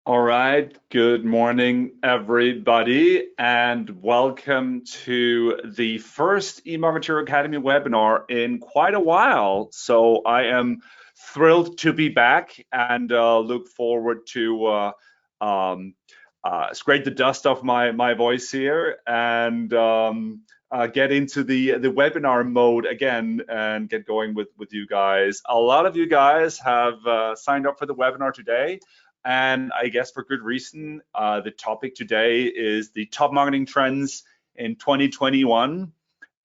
All right, good morning, everybody, and welcome to the first eMarketer Academy webinar in quite a while. So I am thrilled to be back and look forward to scrape the dust off my voice here and get into the webinar mode again and get going with you guys. A lot of you guys have signed up for the webinar today. And I guess for good reason. The topic today is the top marketing trends in 2021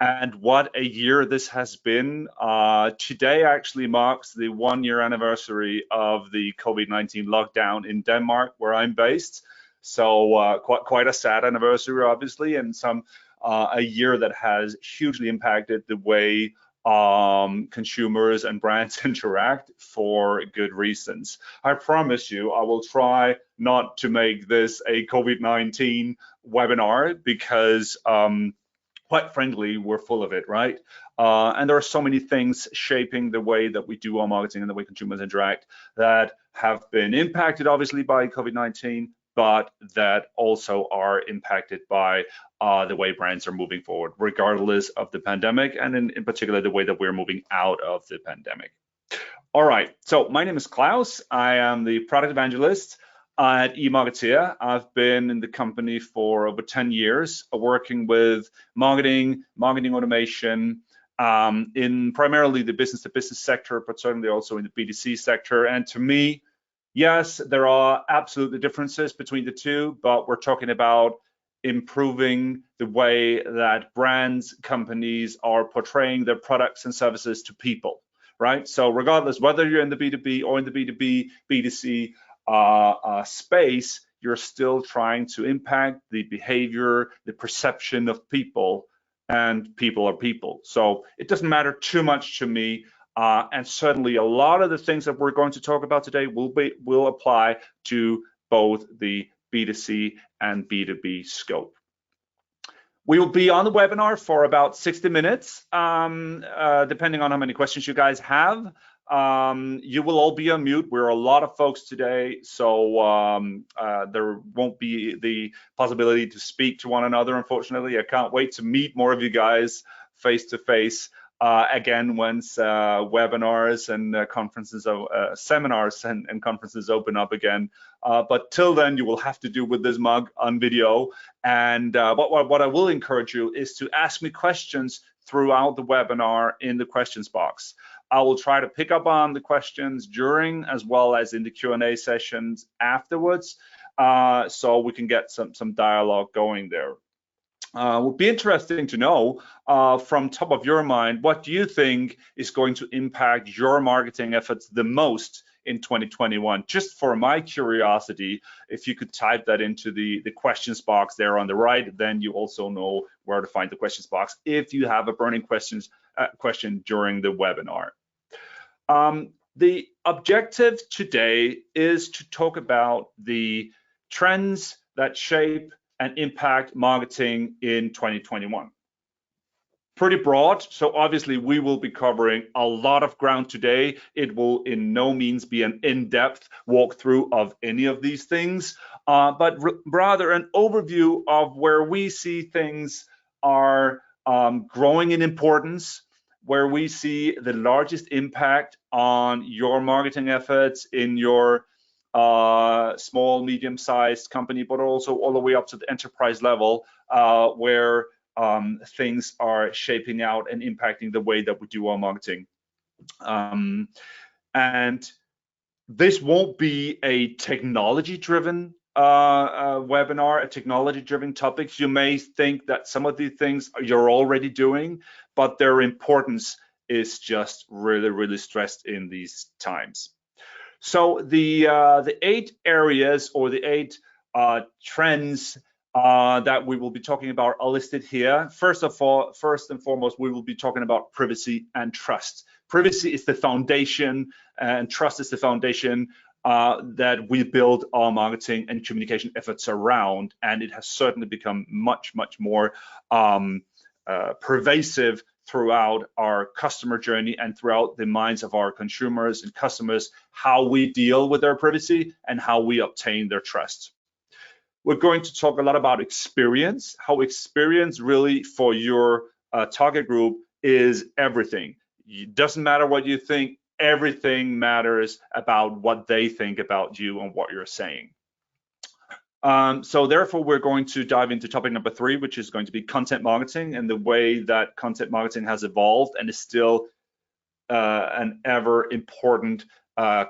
and what a year this has been. Today actually marks the 1-year anniversary of the COVID-19 lockdown in Denmark, where I'm based. So quite a sad anniversary, obviously, and a year that has hugely impacted the way consumers and brands interact for good reasons. I promise you, I will try not to make this a COVID-19 webinar because quite frankly, we're full of it, right? And there are so many things shaping the way that we do our marketing and the way consumers interact that have been impacted, obviously, by COVID-19, but that also are impacted by the way brands are moving forward, regardless of the pandemic, and in particular, the way that we're moving out of the pandemic. All right, so my name is Klaus. I am the product evangelist at eMarketer. I've been in the company for over 10 years, working with marketing automation, in primarily the business-to-business sector, but certainly also in the B2C sector. And to me, yes, there are absolutely differences between the two, but we're talking about improving the way that brands, companies are portraying their products and services to people, right? So regardless, whether you're in the B2B or in the B2B, B2C space, you're still trying to impact the behavior, the perception of people, and people are people. So it doesn't matter too much to me. And certainly a lot of the things that we're going to talk about today will apply to both the B2C and B2B scope. We will be on the webinar for about 60 minutes, depending on how many questions you guys have. You will all be on mute. We're a lot of folks today, so there won't be the possibility to speak to one another, unfortunately. I can't wait to meet more of you guys face to face. Again, once webinars and conferences, seminars and conferences open up again. But till then, you will have to do with this mug on video. And what I will encourage you is to ask me questions throughout the webinar in the questions box. I will try to pick up on the questions during as well as in the Q&A sessions afterwards, so we can get some dialogue going there. Would be interesting to know from top of your mind, what do you think is going to impact your marketing efforts the most in 2021? Just for my curiosity, if you could type that into the questions box there on the right, then you also know where to find the questions box if you have a burning question during the webinar. The objective today is to talk about the trends that shape and impact marketing in 2021. Pretty broad, so obviously we will be covering a lot of ground today. It will in no means be an in-depth walkthrough of any of these things, but rather an overview of where we see things are growing in importance, where we see the largest impact on your marketing efforts in your small, medium-sized company, but also all the way up to the enterprise level, where things are shaping out and impacting the way that we do our marketing. And this won't be a technology-driven webinar, a technology-driven topic. You may think that some of these things you're already doing, but their importance is just really, really stressed in these times. So the 8 areas or the 8 trends that we will be talking about are listed here. First and foremost, we will be talking about privacy and trust. Privacy is the foundation, and trust is the foundation that we build our marketing and communication efforts around, and it has certainly become much more pervasive throughout our customer journey and throughout the minds of our consumers and customers, how we deal with their privacy and how we obtain their trust. We're going to talk a lot about experience, how experience really for your target group is everything. It doesn't matter what you think, everything matters about what they think about you and what you're saying. So therefore, we're going to dive into topic number 3, which is going to be content marketing and the way that content marketing has evolved and is still an ever important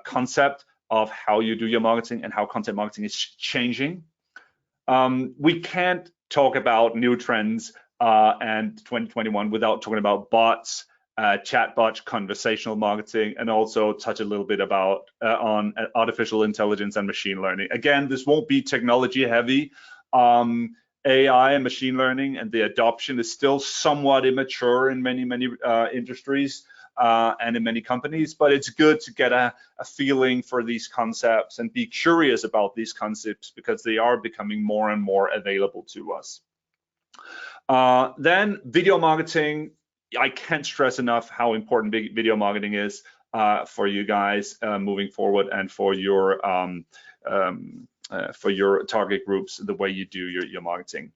concept of how you do your marketing and how content marketing is changing. We can't talk about new trends and 2021 without talking about bots, chatbots, conversational marketing, and also touch a little bit about on artificial intelligence and machine learning. Again, this won't be technology heavy. AI and machine learning and the adoption is still somewhat immature in many industries and in many companies, but it's good to get a feeling for these concepts and be curious about these concepts because they are becoming more and more available to us. Then video marketing. I can't stress enough how important video marketing is for you guys moving forward and for your target groups, the way you do your marketing.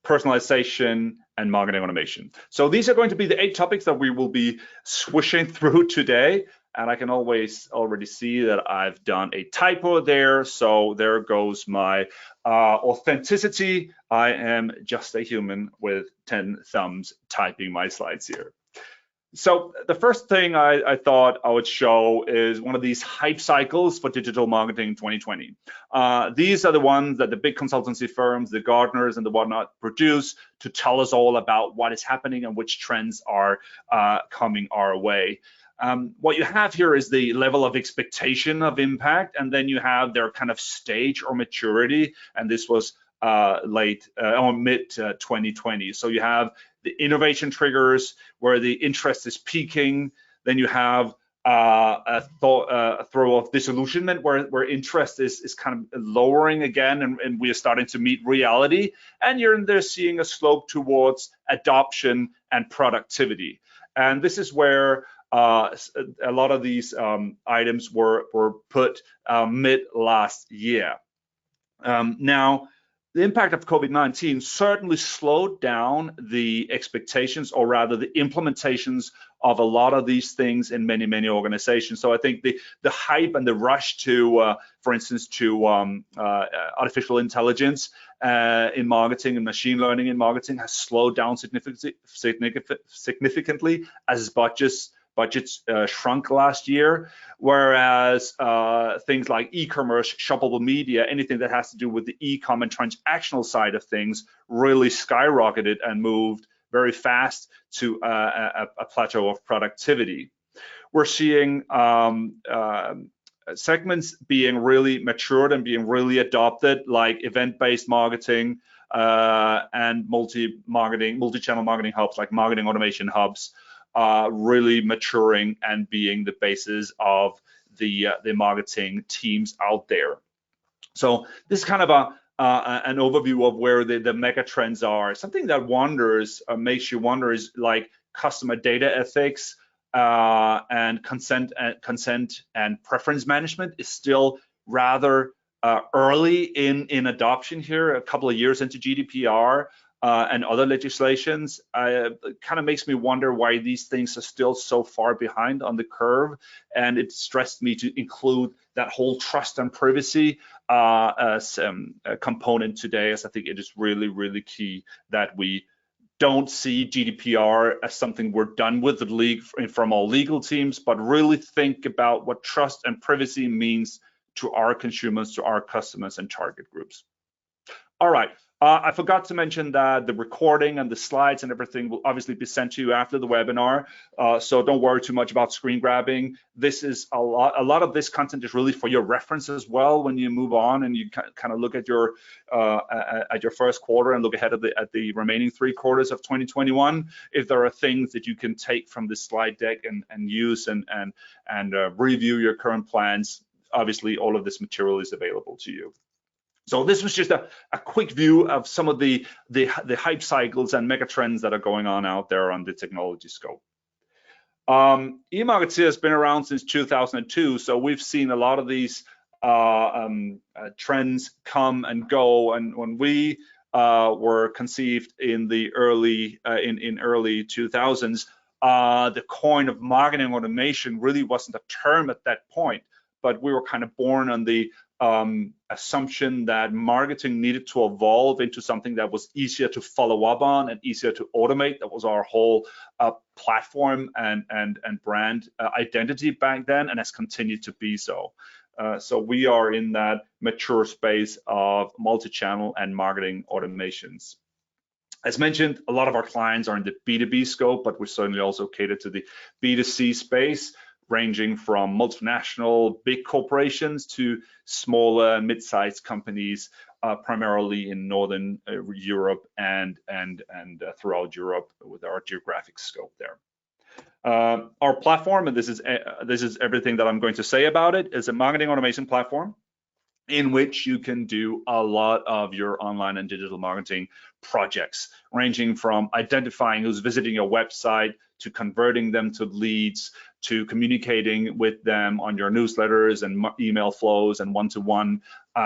Personalization and marketing automation. So these are going to be the 8 topics that we will be swishing through today. And I can already see that I've done a typo there. So there goes my authenticity. I am just a human with 10 thumbs typing my slides here. So the first thing I thought I would show is one of these hype cycles for digital marketing in 2020. These are the ones that the big consultancy firms, the Gartners and the whatnot produce to tell us all about what is happening and which trends are coming our way. What you have here is the level of expectation of impact, and then you have their kind of stage or maturity, and this was late or mid 2020. So you have the innovation triggers where the interest is peaking, then you have a throw of disillusionment where interest is kind of lowering again, and we are starting to meet reality, and you're there seeing a slope towards adoption and productivity. And this is where a lot of these items were put mid last year. Now, the impact of COVID-19 certainly slowed down the expectations, or rather the implementations of a lot of these things in many organizations. So I think the hype and the rush to, for instance, to artificial intelligence in marketing and machine learning in marketing has slowed down significantly as budgets shrunk last year, whereas things like e-commerce, shoppable media, anything that has to do with the e-com and transactional side of things really skyrocketed and moved very fast to a plateau of productivity. We're seeing segments being really matured and being really adopted, like event-based marketing and multi-channel marketing hubs, like marketing automation hubs, really maturing and being the basis of the marketing teams out there. So this is kind of an overview of where the mega trends are. Something that makes you wonder is like customer data ethics and consent and preference management is still rather early in adoption here, a couple of years into GDPR. And other legislations, kind of makes me wonder why these things are still so far behind on the curve. And it stressed me to include that whole trust and privacy as a component today, as I think it is really key that we don't see GDPR as something we're done with from all legal teams, but really think about what trust and privacy means to our consumers, to our customers and target groups. All right. I forgot to mention that the recording and the slides and everything will obviously be sent to you after the webinar, so don't worry too much about screen grabbing. This is a lot of this content is really for your reference as well when you move on and you kind of look at your first quarter and look ahead at the remaining 3 quarters of 2021. If there are things that you can take from this slide deck and use and review your current plans, obviously all of this material is available to you. So this was just a quick view of some of the hype cycles and mega trends that are going on out there on the technology scope. eMarketer has been around since 2002, so we've seen a lot of these trends come and go. And when we were conceived in the early 2000s, the coin of marketing automation really wasn't a term at that point, but we were kind of born on the assumption that marketing needed to evolve into something that was easier to follow up on and easier to automate. That was our whole platform and brand identity back then, and has continued to be so. So we are in that mature space of multi-channel and marketing automations. As mentioned, a lot of our clients are in the B2B scope, but we certainly also cater to the B2C space, ranging from multinational big corporations to smaller and mid-sized companies, primarily in Northern Europe and throughout Europe with our geographic scope there. Our platform, and this is everything that I'm going to say about it, is a marketing automation platform in which you can do a lot of your online and digital marketing projects, ranging from identifying who's visiting your website to converting them to leads, to communicating with them on your newsletters and email flows and one-to-one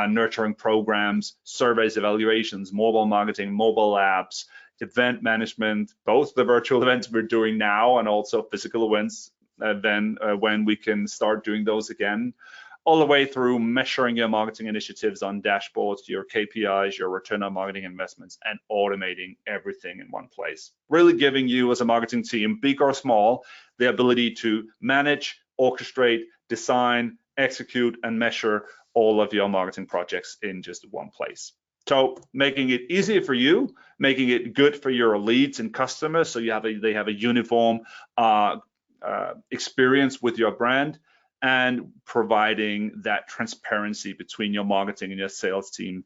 nurturing programs, surveys, evaluations, mobile marketing, mobile apps, event management, both the virtual events we're doing now and also physical events when we can start doing those again, all the way through measuring your marketing initiatives on dashboards, your KPIs, your return on marketing investments, and automating everything in one place. Really giving you as a marketing team, big or small, the ability to manage, orchestrate, design, execute, and measure all of your marketing projects in just one place. So making it easier for you, making it good for your leads and customers, so they have a uniform experience with your brand, and providing that transparency between your marketing and your sales team,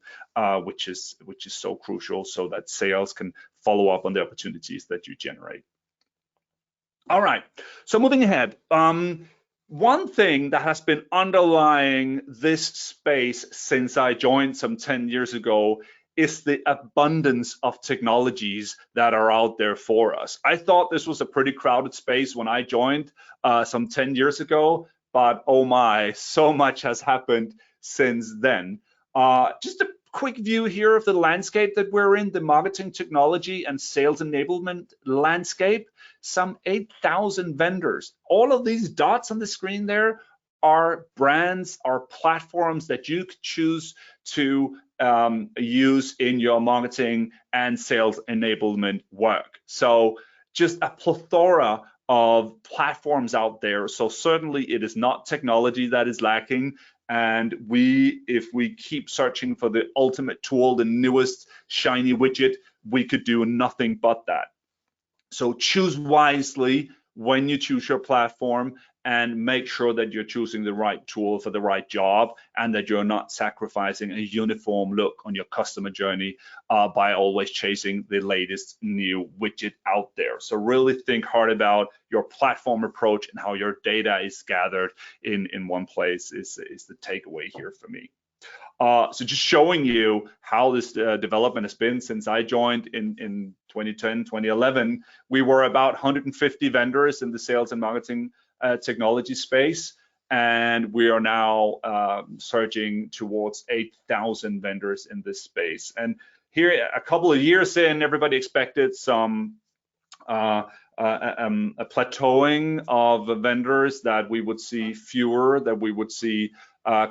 which is so crucial, so that sales can follow up on the opportunities that you generate. All right, so moving ahead, one thing that has been underlying this space since I joined some 10 years ago is the abundance of technologies that are out there for us. I thought this was a pretty crowded space when I joined some 10 years ago, but oh my, so much has happened since then. Just a quick view here of the landscape that we're in, the marketing technology and sales enablement landscape. Some 8,000 vendors. All of these dots on the screen there are brands, are platforms that you could choose to use in your marketing and sales enablement work. So just a plethora of platforms out there. So certainly it is not technology that is lacking. And if we keep searching for the ultimate tool, the newest shiny widget, we could do nothing but that. So choose wisely when you choose your platform, and make sure that you're choosing the right tool for the right job, and that you're not sacrificing a uniform look on your customer journey by always chasing the latest new widget out there. So really think hard about your platform approach and how your data is gathered in one place is the takeaway here for me. So just showing you how this development has been since I joined in 2010, 2011, we were about 150 vendors in the sales and marketing technology space, and we are now surging towards 8,000 vendors in this space. And here, a couple of years in, everybody expected some a plateauing of vendors, that we would see fewer, that we would see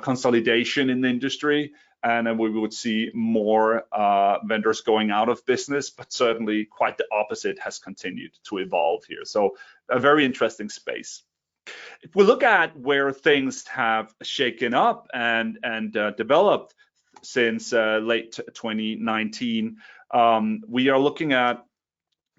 consolidation in the industry, and then we would see more vendors going out of business, but certainly quite the opposite has continued to evolve here. So a very interesting space. If we look at where things have shaken up and developed since late 2019, we are looking at,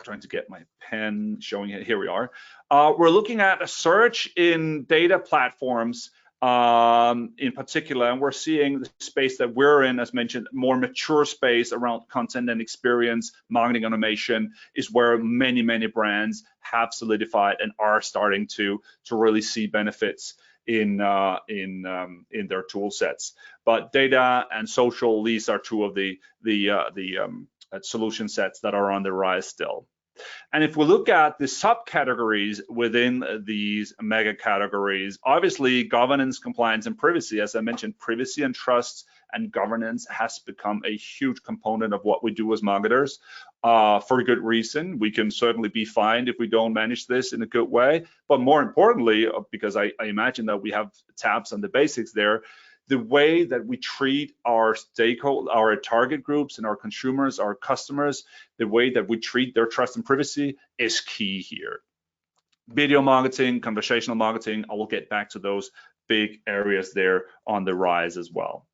trying to get my pen showing it, here we are. We're looking at a surge in data platforms in particular, and we're seeing the space that we're in, as mentioned, more mature space around content and experience. Marketing automation is where many brands have solidified and are starting to really see benefits in their tool sets. But data and social, these are two of the solution sets that are on the rise still. And if we look at the subcategories within these mega categories, obviously governance, compliance, and privacy, as I mentioned, privacy and trust and governance has become a huge component of what we do as marketers, for good reason. We can certainly be fined if we don't manage this in a good way, but more importantly, because I imagine that we have tabs on the basics there, the way that we treat our stakeholders, our target groups and our consumers, our customers, the way that we treat their trust and privacy is key here. Video marketing, conversational marketing, I will get back to those big areas there on the rise as well.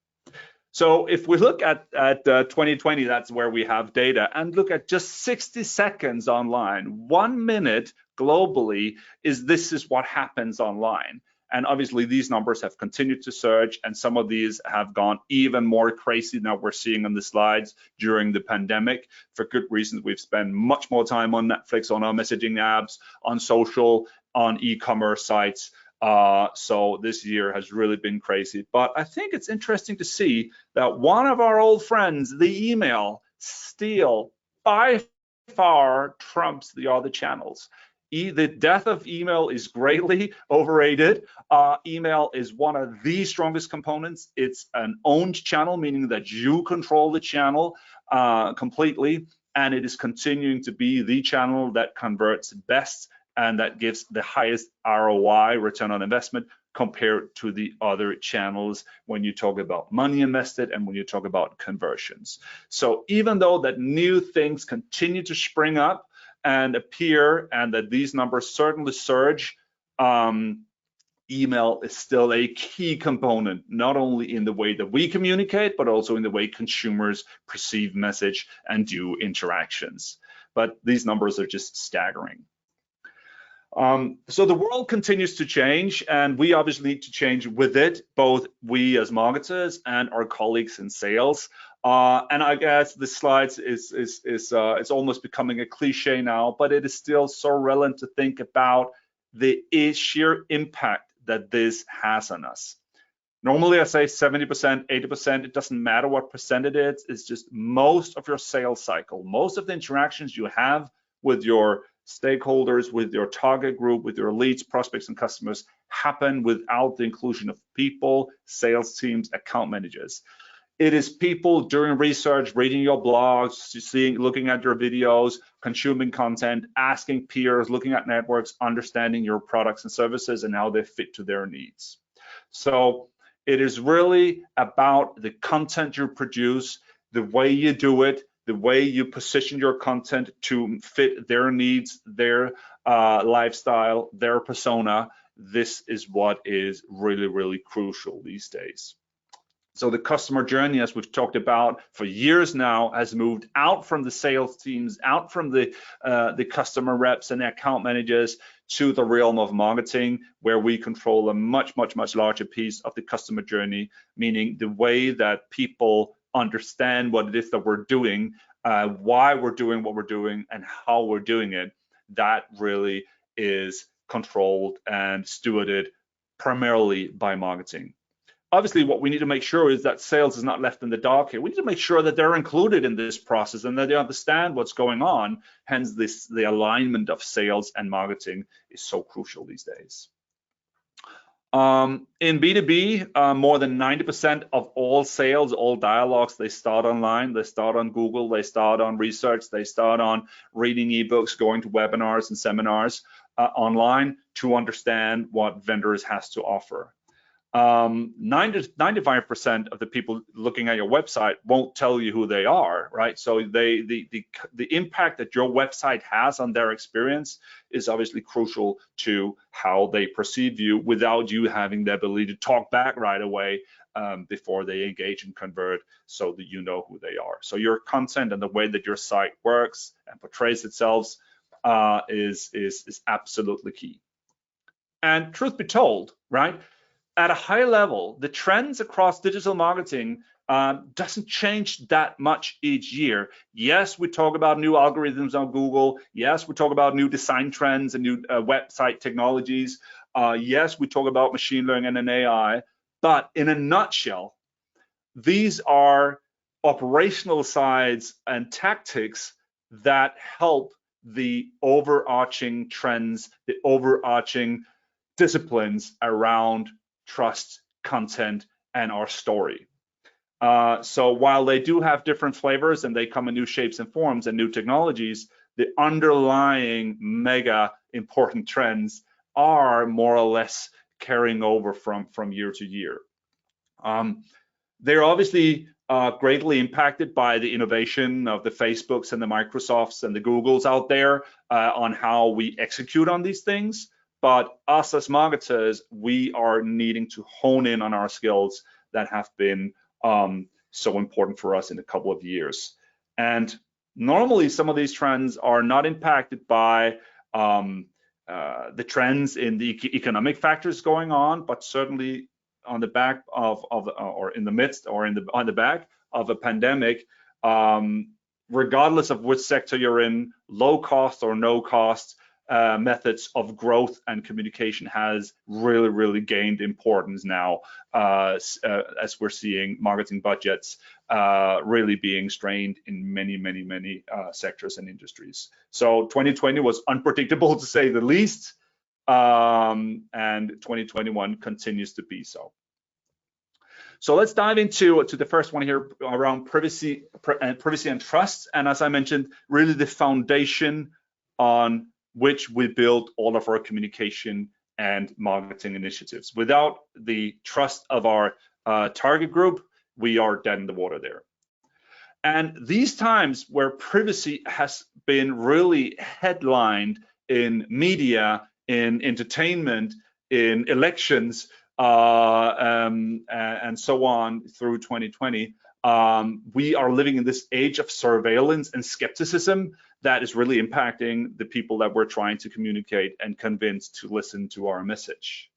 So if we look at 2020, that's where we have data, and look at just 60 seconds online, 1 minute globally this is what happens online. And obviously these numbers have continued to surge, and some of these have gone even more crazy than we're seeing on the slides during the pandemic. For good reasons, we've spent much more time on Netflix, on our messaging apps, on social, on e-commerce sites. So this year has really been crazy. But I think it's interesting to see that one of our old friends, the email, still by far trumps the other channels. The death of email is greatly overrated. Email is one of the strongest components. It's an owned channel, meaning that you control the channel completely, and it is continuing to be the channel that converts best and that gives the highest ROI, return on investment, compared to the other channels when you talk about money invested and when you talk about conversions. So even though that new things continue to spring up and appear, and that these numbers certainly surge, email is still a key component, not only in the way that we communicate, but also in the way consumers perceive message and do interactions. But these numbers are just staggering. So the world continues to change, and we obviously need to change with it, both we as marketers and our colleagues in sales. And I guess this slide it's almost becoming a cliche now, but it is still so relevant to think about the sheer impact that this has on us. Normally I say 70%, 80%, it doesn't matter what percent it is, it's just most of your sales cycle, most of the interactions you have with your stakeholders, with your target group, with your leads, prospects, and customers happen without the inclusion of people, sales teams, account managers. It is people doing research, reading your blogs, looking at your videos, consuming content, asking peers, looking at networks, understanding your products and services and how they fit to their needs. So it is really about the content you produce, the way you do it, the way you position your content to fit their needs, their lifestyle, their persona. This is what is really, really crucial these days. So the customer journey, as we've talked about for years now, has moved out from the sales teams, out from the customer reps and account managers to the realm of marketing, where we control a much, much, much larger piece of the customer journey, meaning the way that people understand what it is that we're doing, why we're doing what we're doing, and how we're doing it. That really is controlled and stewarded primarily by marketing. Obviously, what we need to make sure is that sales is not left in the dark here. We need to make sure that they're included in this process and that they understand what's going on. Hence, the alignment of sales and marketing is so crucial these days. In B2B, more than 90% of all sales, all dialogues, they start online, they start on Google, they start on research, they start on reading ebooks, going to webinars and seminars online to understand what vendors has to offer. 95% of the people looking at your website won't tell you who they are, right? So the impact that your website has on their experience is obviously crucial to how they perceive you without you having the ability to talk back right away before they engage and convert, so that you know who they are. So your content and the way that your site works and portrays itself is absolutely key. And truth be told, right? At a high level, the trends across digital marketing doesn't change that much each year. Yes, we talk about new algorithms on Google. Yes, we talk about new design trends and new website technologies. Yes, we talk about machine learning and AI, but in a nutshell, these are operational sides and tactics that help the overarching trends, the overarching disciplines around trust, content, and our story. So while they do have different flavors and they come in new shapes and forms and new technologies, the underlying mega important trends are more or less carrying over from year to year. They're obviously greatly impacted by the innovation of the Facebooks and the Microsofts and the Googles out there on how we execute on these things. But us as marketers, we are needing to hone in on our skills that have been so important for us in a couple of years. And normally some of these trends are not impacted by the trends in the economic factors going on, but certainly on the back of or in the midst or on the back of a pandemic, regardless of which sector you're in, low cost or no cost methods of growth and communication has really gained importance now as we're seeing marketing budgets really being strained in many sectors and industries. So 2020 was unpredictable to say the least, and 2021 continues to be so. So let's dive into the first one here around privacy and trust. And as I mentioned, really the foundation on which we build all of our communication and marketing initiatives. Without the trust of our target group, we are dead in the water there. And these times where privacy has been really headlined in media, in entertainment, in elections, and so on through 2020, we are living in this age of surveillance and skepticism that is really impacting the people that we're trying to communicate and convince to listen to our message.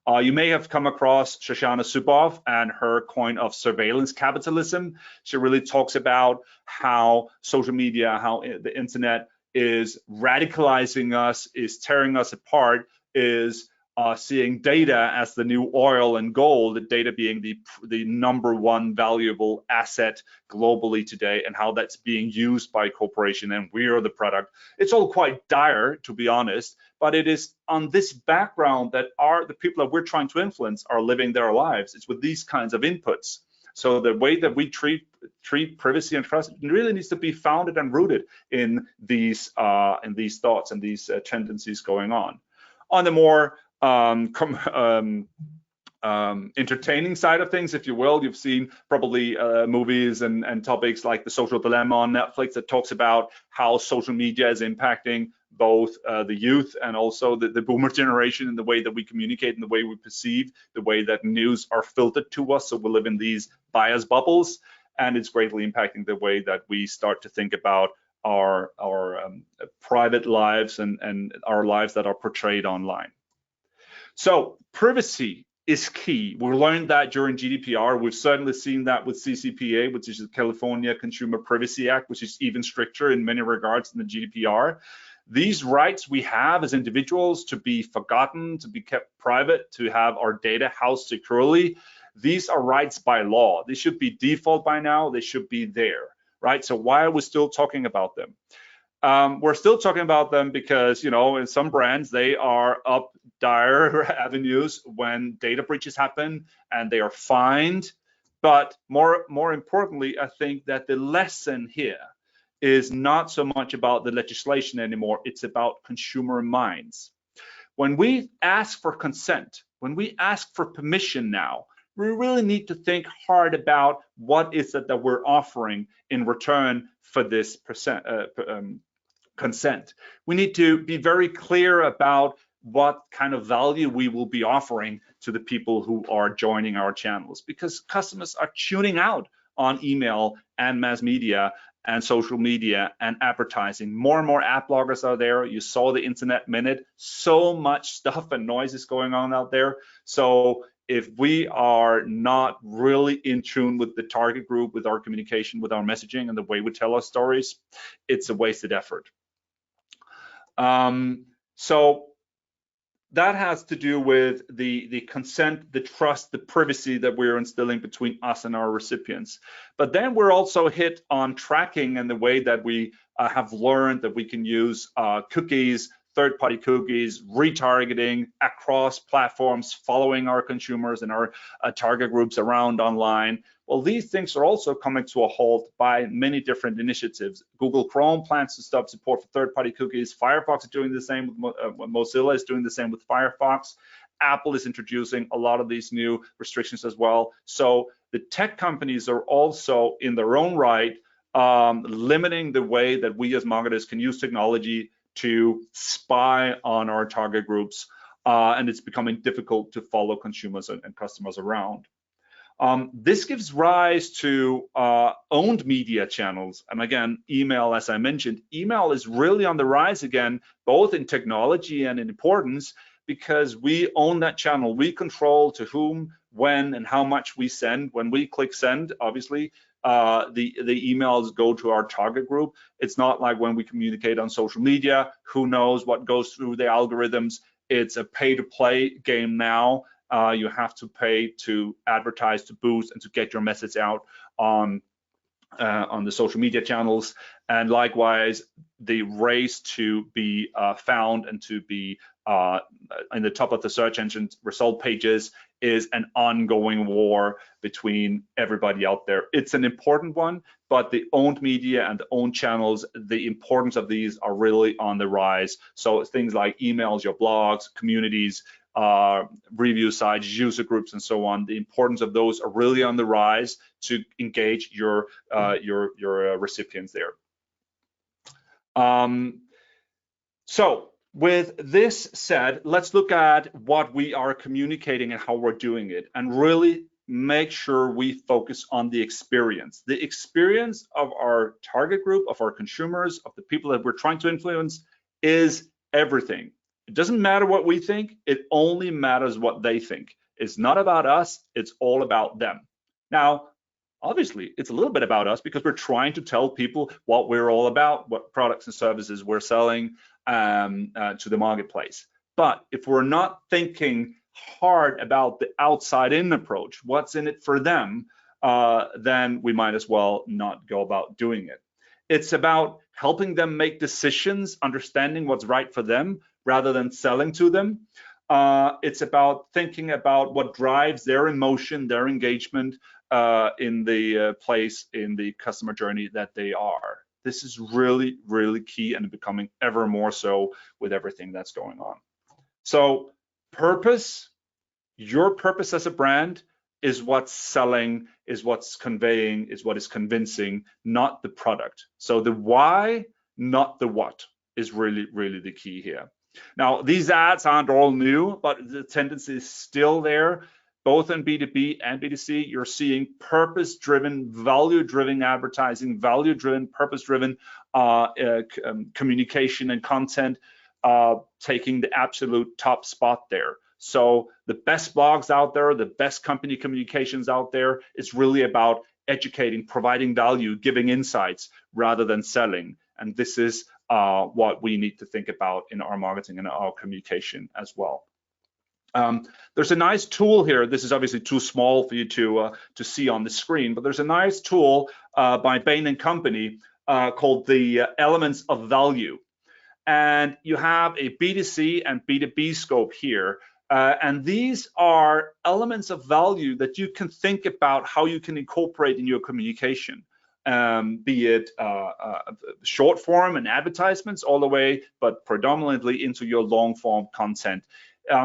You may have come across Shoshana Zuboff and her coin of surveillance capitalism. She really talks about how social media, how the internet is radicalizing us, is tearing us apart, is seeing data as the new oil and gold, the data being the number one valuable asset globally today, and how that's being used by corporation and we are the product. It's all quite dire, to be honest, but it is on this background that the people that we're trying to influence are living their lives. It's with these kinds of inputs. So the way that we treat privacy and trust really needs to be founded and rooted in these thoughts and these tendencies going on. On the more entertaining side of things, if you will, you've seen probably movies and topics like The Social Dilemma on Netflix that talks about how social media is impacting both the youth and also the boomer generation in the way that we communicate and the way we perceive, the way that news are filtered to us. So we live in these bias bubbles, and it's greatly impacting the way that we start to think about our private lives and our lives that are portrayed online. So privacy is key. We learned that during GDPR. We've certainly seen that with CCPA, which is the California Consumer Privacy Act, which is even stricter in many regards than the GDPR. These rights we have as individuals to be forgotten, to be kept private, to have our data housed securely, these are rights by law. They should be default by now. They should be there, right? So why are we still talking about them? We're still talking about them because, in some brands, they are up dire avenues when data breaches happen and they are fined. But more importantly, I think that the lesson here is not so much about the legislation anymore. It's about consumer minds. When we ask for consent, when we ask for permission now, we really need to think hard about what is it that we're offering in return for this consent. We need to be very clear about what kind of value we will be offering to the people who are joining our channels, because customers are tuning out on email and mass media and social media and advertising. More and more app bloggers are there. You saw the Internet Minute. So much stuff and noise is going on out there. So if we are not really in tune with the target group, with our communication, with our messaging and the way we tell our stories, it's a wasted effort. So that has to do with the consent, the trust, the privacy that we're instilling between us and our recipients. But then we're also hit on tracking and the way that we have learned that we can use cookies, third-party cookies, retargeting across platforms, following our consumers and our target groups around online. Well, these things are also coming to a halt by many different initiatives. Google Chrome plans to stop support for third-party cookies. Firefox is doing the same with Mozilla is doing the same with Firefox. Apple is introducing a lot of these new restrictions as well. So the tech companies are also in their own right limiting the way that we as marketers can use technology to spy on our target groups, and it's becoming difficult to follow consumers and customers around. This gives rise to owned media channels. And again, email, as I mentioned, email is really on the rise again, both in technology and in importance, because we own that channel. We control to whom, when, and how much we send. When we click send, obviously, the emails go to our target group. It's not like when we communicate on social media, who knows what goes through the algorithms. It's a pay-to-play game now. You have to pay to advertise, to boost, and to get your message out on the social media channels. And likewise, the race to be found and to be in the top of the search engine result pages is an ongoing war between everybody out there. It's an important one, but the owned media and the owned channels, the importance of these are really on the rise. So things like emails, your blogs, communities, review sites, user groups, and so on. The importance of those are really on the rise to engage your recipients there. So with this said, let's look at what we are communicating and how we're doing it, and really make sure we focus on the experience of our target group, of our consumers, of the people that we're trying to influence is everything. It doesn't matter what we think, it only matters what they think. It's not about us, it's all about them. Now, obviously, it's a little bit about us because we're trying to tell people what we're all about, what products and services we're selling to the marketplace. But if we're not thinking hard about the outside-in approach, what's in it for them, then we might as well not go about doing it. It's about helping them make decisions, understanding what's right for them, rather than selling to them. It's about thinking about what drives their emotion, their engagement in the place in the customer journey that they are. This is really, really key and becoming ever more so with everything that's going on. So purpose, your purpose as a brand is what's selling, is what's conveying, is what is convincing, not the product. So the why, not the what, is really, really the key here. Now, these ads aren't all new, but the tendency is still there. Both in B2B and B2C, you're seeing purpose-driven, value-driven advertising, value-driven, purpose-driven communication and content taking the absolute top spot there. So the best blogs out there, the best company communications out there is really about educating, providing value, giving insights rather than selling. And this is what we need to think about in our marketing and our communication as well. There's a nice tool here. This is obviously too small for you to see on the screen, but there's a nice tool by Bain & Company called the Elements of Value. And you have a B2C and B2B scope here. And these are elements of value that you can think about how you can incorporate in your communication. Be it short form and advertisements all the way, but predominantly into your long form content.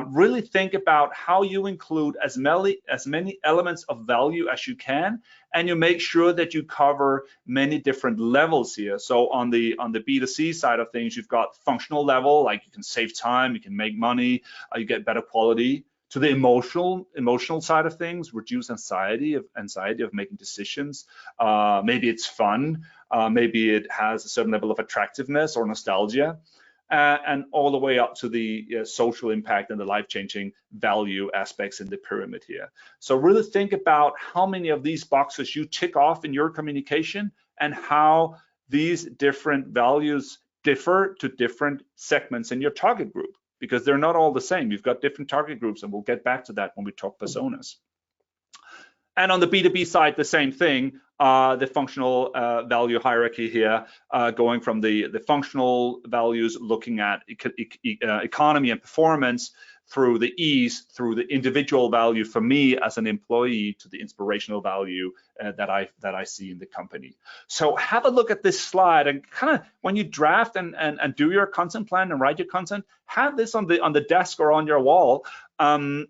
Really think about how you include as many elements of value as you can, and you make sure that you cover many different levels here. So on the B2C side of things, you've got functional level, like you can save time, you can make money, you get better quality. To the emotional side of things, reduce anxiety of making decisions. Maybe it's fun, maybe it has a certain level of attractiveness or nostalgia. And all the way up to the social impact and the life-changing value aspects in the pyramid here. So really think about how many of these boxes you tick off in your communication and how these different values differ to different segments in your target group. because they're not all the same. You've got different target groups, and we'll get back to that when we talk personas. And on the B2B side, the same thing, the functional value hierarchy here, going from the functional values, looking at economy and performance, through the E's, through the individual value for me as an employee, to the inspirational value that I see in the company. So have a look at this slide, and kind of when you draft and do your content plan and write your content, have this on the desk or on your wall, and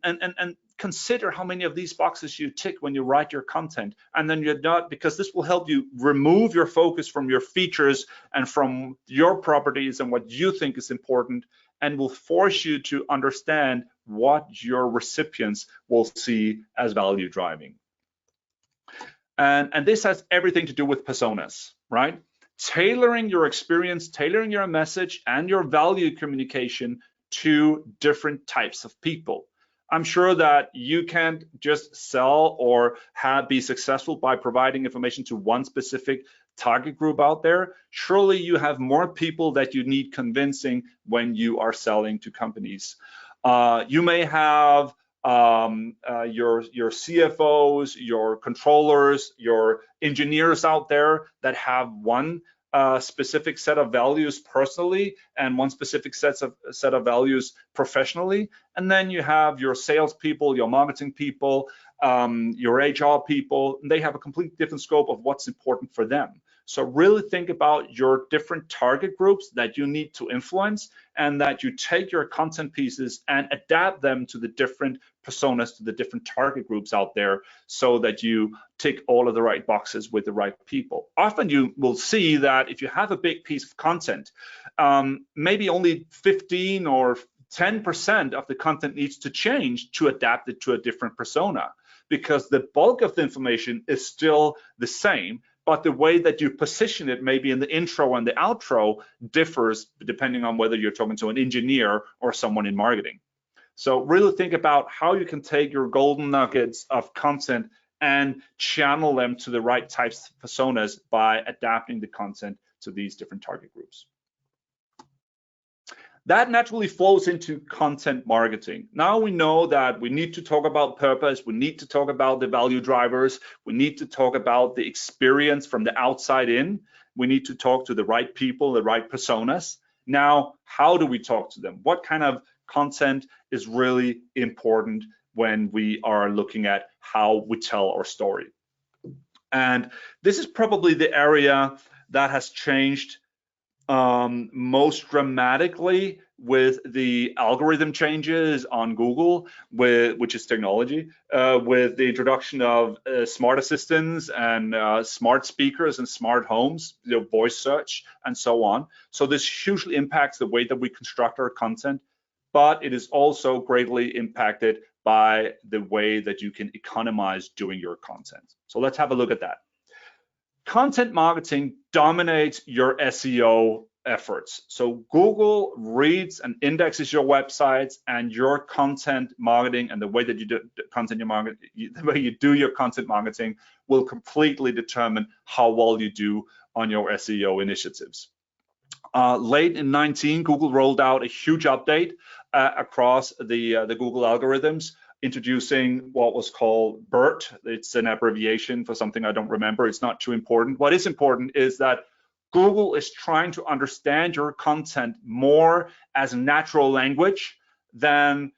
consider how many of these boxes you tick when you write your content. And then you're not, because this will help you remove your focus from your features and from your properties and what you think is important, and will force you to understand what your recipients will see as value driving. And this has everything to do with personas, right? Tailoring your experience, tailoring your message and your value communication to different types of people. I'm sure that you can't just sell or be successful by providing information to one specific target group out there. Surely you have more people that you need convincing when you are selling to companies. You may have your CFOs, your controllers, your engineers out there that have one specific set of values personally and one specific set of values professionally. And then you have your salespeople, your marketing people, your HR people, and they have a completely different scope of what's important for them. So really think about your different target groups that you need to influence, and that you take your content pieces and adapt them to the different personas, to the different target groups out there, so that you tick all of the right boxes with the right people. Often you will see that if you have a big piece of content, maybe only 15 or 10% of the content needs to change to adapt it to a different persona, because the bulk of the information is still the same, but the way that you position it, maybe in the intro and the outro, differs depending on whether you're talking to an engineer or someone in marketing. So really think about how you can take your golden nuggets of content and channel them to the right types of personas by adapting the content to these different target groups. That naturally flows into content marketing. Now we know that we need to talk about purpose, we need to talk about the value drivers, we need to talk about the experience from the outside in, we need to talk to the right people, the right personas. Now, how do we talk to them? What kind of content is really important when we are looking at how we tell our story? And this is probably the area that has changed most dramatically with the algorithm changes on Google, which is technology, with the introduction of smart assistants and smart speakers and smart homes, voice search and so on. So this hugely impacts the way that we construct our content, but it is also greatly impacted by the way that you can economize doing your content. So let's have a look at that. Content marketing dominates your SEO efforts. So Google reads and indexes your websites, and your content marketing and the way that you do content the way you do your content marketing will completely determine how well you do on your SEO initiatives. Late in 2019, Google rolled out a huge update across the Google algorithms, introducing what was called BERT. It's an abbreviation for something I don't remember. It's not too important. What is important is that Google is trying to understand your content more as natural language than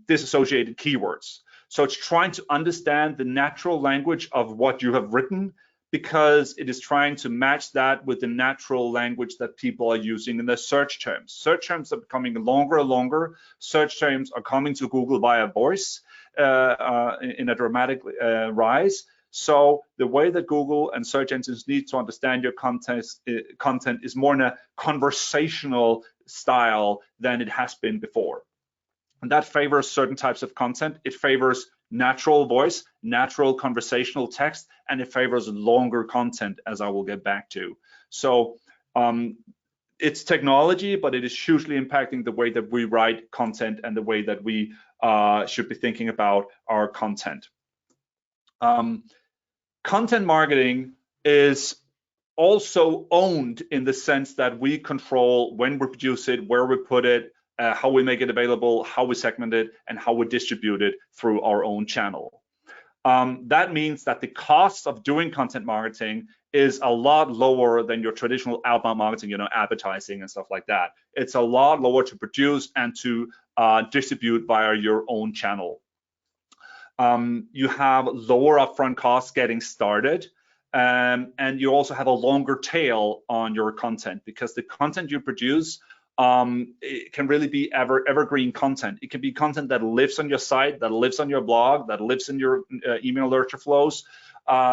disassociated keywords. So it's trying to understand the natural language of what you have written, because it is trying to match that with the natural language that people are using in their search terms. Search terms are becoming longer and longer. Search terms are coming to Google via voice in a dramatic rise. So the way that Google and search engines need to understand your content is more in a conversational style than it has been before. And that favors certain types of content. It favors natural voice, natural conversational text, and it favors longer content, as I will get back to. So it's technology, but it is hugely impacting the way that we write content and the way that we should be thinking about our content. Content marketing is also owned in the sense that we control when we produce it, where we put it, how we make it available, how we segment it, and how we distribute it through our own channel. That means that the cost of doing content marketing is a lot lower than your traditional outbound marketing, advertising and stuff like that. It's a lot lower to produce and to distribute via your own channel. You have lower upfront costs getting started, and you also have a longer tail on your content, because the content you produce, it can really be evergreen content. It can be content that lives on your site, that lives on your blog, that lives in your email nurture flows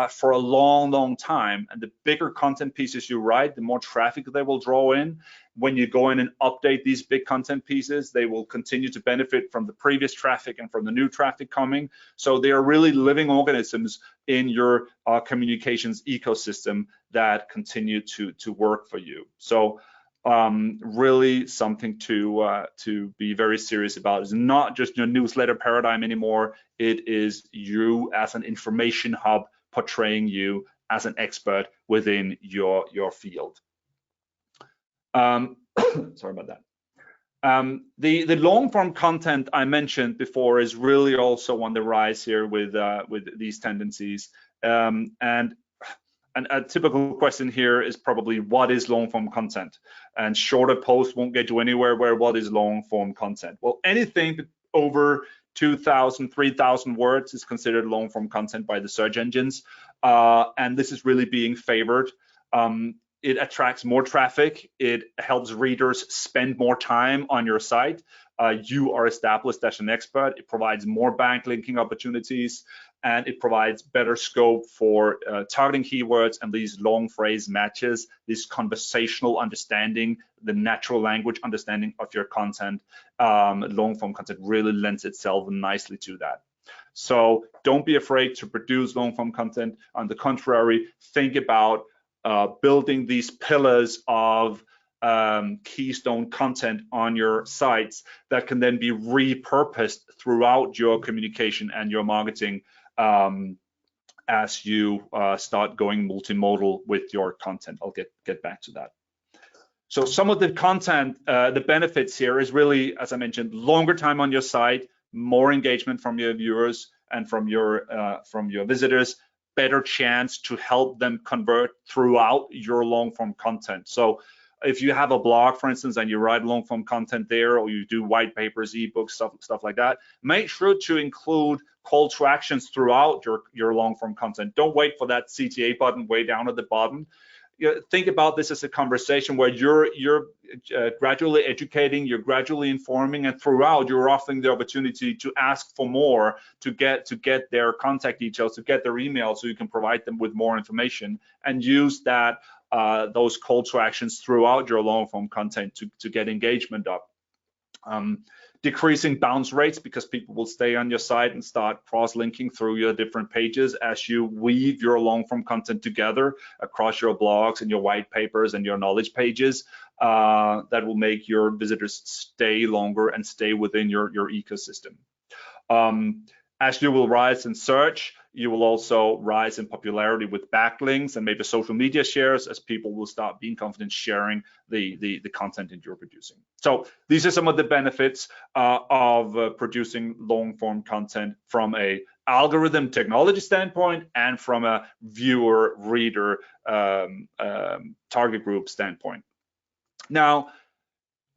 for a long time. And the bigger content pieces you write, the more traffic they will draw in. When you go in and update these big content pieces, they will continue to benefit from the previous traffic and from the new traffic coming. So they are really living organisms in your communications ecosystem that continue to work for you. So really something to be very serious about. It's not just your newsletter paradigm anymore. It is you as an information hub portraying you as an expert within your field. Sorry about that. The long form content I mentioned before is really also on the rise here with these tendencies. And a typical question here is probably, what is long form content? And shorter posts won't get you anywhere. Where what is long form content? Well, anything over 2,000, 3,000 words is considered long form content by the search engines. And this is really being favored. It attracts more traffic. It helps readers spend more time on your site. You are established as an expert. It provides more backlinking opportunities, and it provides better scope for targeting keywords and these long phrase matches, this conversational understanding, the natural language understanding of your content. Long form content really lends itself nicely to that. So don't be afraid to produce long form content. On the contrary, think about building these pillars of keystone content on your sites that can then be repurposed throughout your communication and your marketing as you start going multimodal with your content. I'll get back to that. So some of the content, the benefits here is really, as I mentioned, longer time on your site, more engagement from your viewers and from your visitors, better chance to help them convert throughout your long form content. So if you have a blog, for instance, and you write long form content there, or you do white papers, ebooks, stuff like that, make sure to include call to actions throughout your long form content. Don't wait for that CTA button way down at the bottom. Think about this as a conversation where you're gradually educating, you're gradually informing, and throughout you're offering the opportunity to ask for more, to get their contact details, to get their email, so you can provide them with more information, and use that those call to actions throughout your long form content to get engagement up. Decreasing bounce rates, because people will stay on your site and start cross-linking through your different pages as you weave your long-form content together across your blogs and your white papers and your knowledge pages. That will make your visitors stay longer and stay within your ecosystem. As you will rise in search, you will also rise in popularity with backlinks and maybe social media shares, as people will start being confident sharing the content that you're producing. So these are some of the benefits of producing long form content from a algorithm technology standpoint and from a viewer reader target group standpoint. Now,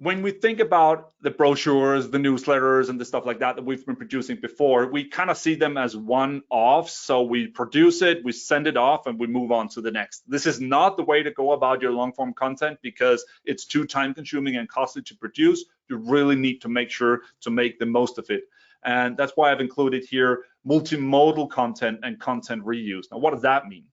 when we think about the brochures, the newsletters, and the stuff like that we've been producing before, we kind of see them as one-offs. So we produce it, we send it off, and we move on to the next. This is not the way to go about your long-form content, because it's too time-consuming and costly to produce. You really need to make sure to make the most of it. And that's why I've included here multimodal content and content reuse. Now, what does that mean?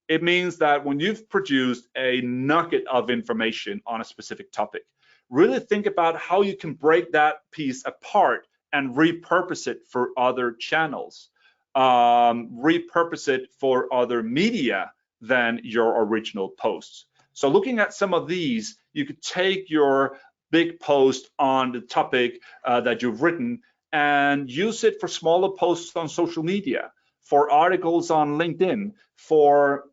It means that when you've produced a nugget of information on a specific topic, really think about how you can break that piece apart and repurpose it for other channels, repurpose it for other media than your original posts. So looking at some of these, you could take your big post on the topic that you've written and use it for smaller posts on social media, for articles on LinkedIn, for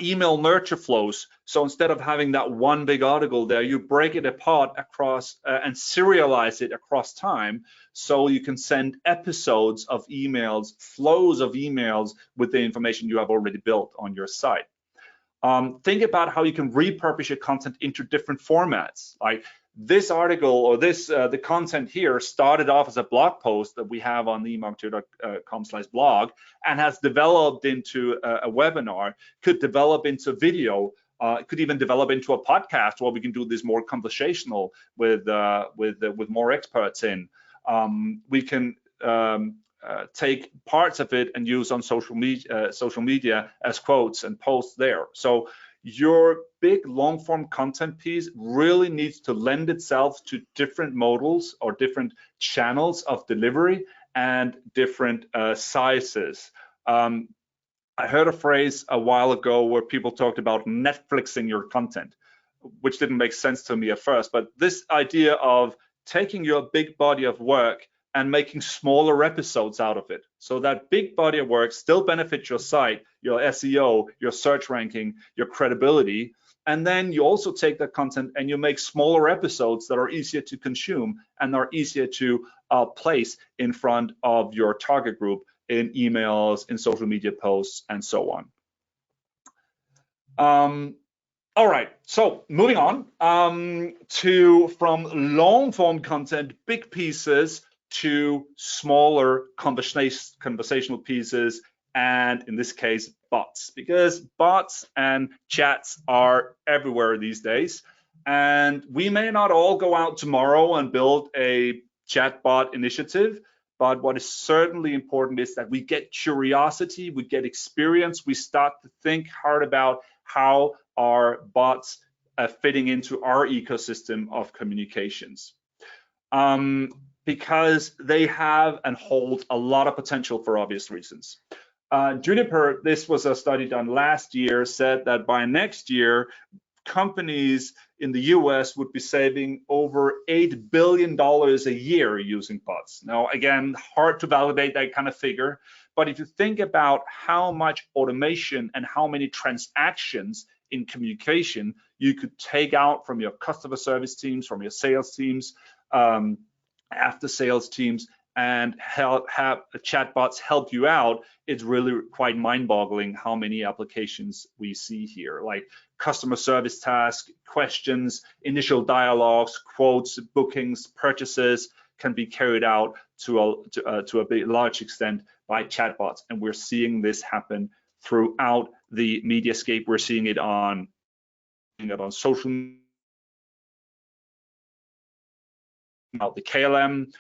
email nurture flows. So instead of having that one big article there, you break it apart across and serialize it across time, so you can send episodes of emails, flows of emails with the information you have already built on your site. Think about how you can repurpose your content into different formats. Like this article or this the content here started off as a blog post that we have on the emarketer.com/blog and has developed into a webinar, could develop into video, could even develop into a podcast where we can do this more conversational with more experts in. We can take parts of it and use on social media as quotes and posts there. So your big long form content piece really needs to lend itself to different modals or different channels of delivery and different sizes. I heard a phrase a while ago where people talked about Netflixing your content, which didn't make sense to me at first, but this idea of taking your big body of work and making smaller episodes out of it. So that big body of work still benefits your site, your SEO, your search ranking, your credibility. And then you also take that content and you make smaller episodes that are easier to consume and are easier to place in front of your target group in emails, in social media posts, and so on. All right, so moving on from long form content, big pieces, to smaller conversational pieces, and in this case, bots, because bots and chats are everywhere these days. And we may not all go out tomorrow and build a chatbot initiative, but what is certainly important is that we get curiosity, we get experience, we start to think hard about how are bots fitting into our ecosystem of communications. Because they have and hold a lot of potential for obvious reasons. Juniper, this was a study done last year, said that by next year, companies in the US would be saving over $8 billion a year using bots. Now, again, hard to validate that kind of figure, but if you think about how much automation and how many transactions in communication you could take out from your customer service teams, from your sales teams, after sales teams, and have chatbots help you out, it's really quite mind-boggling how many applications we see here, like customer service tasks, questions, initial dialogues, quotes, bookings, purchases can be carried out to a big, large extent by chatbots. And we're seeing this happen throughout the mediascape. We're seeing it on social media. The KLM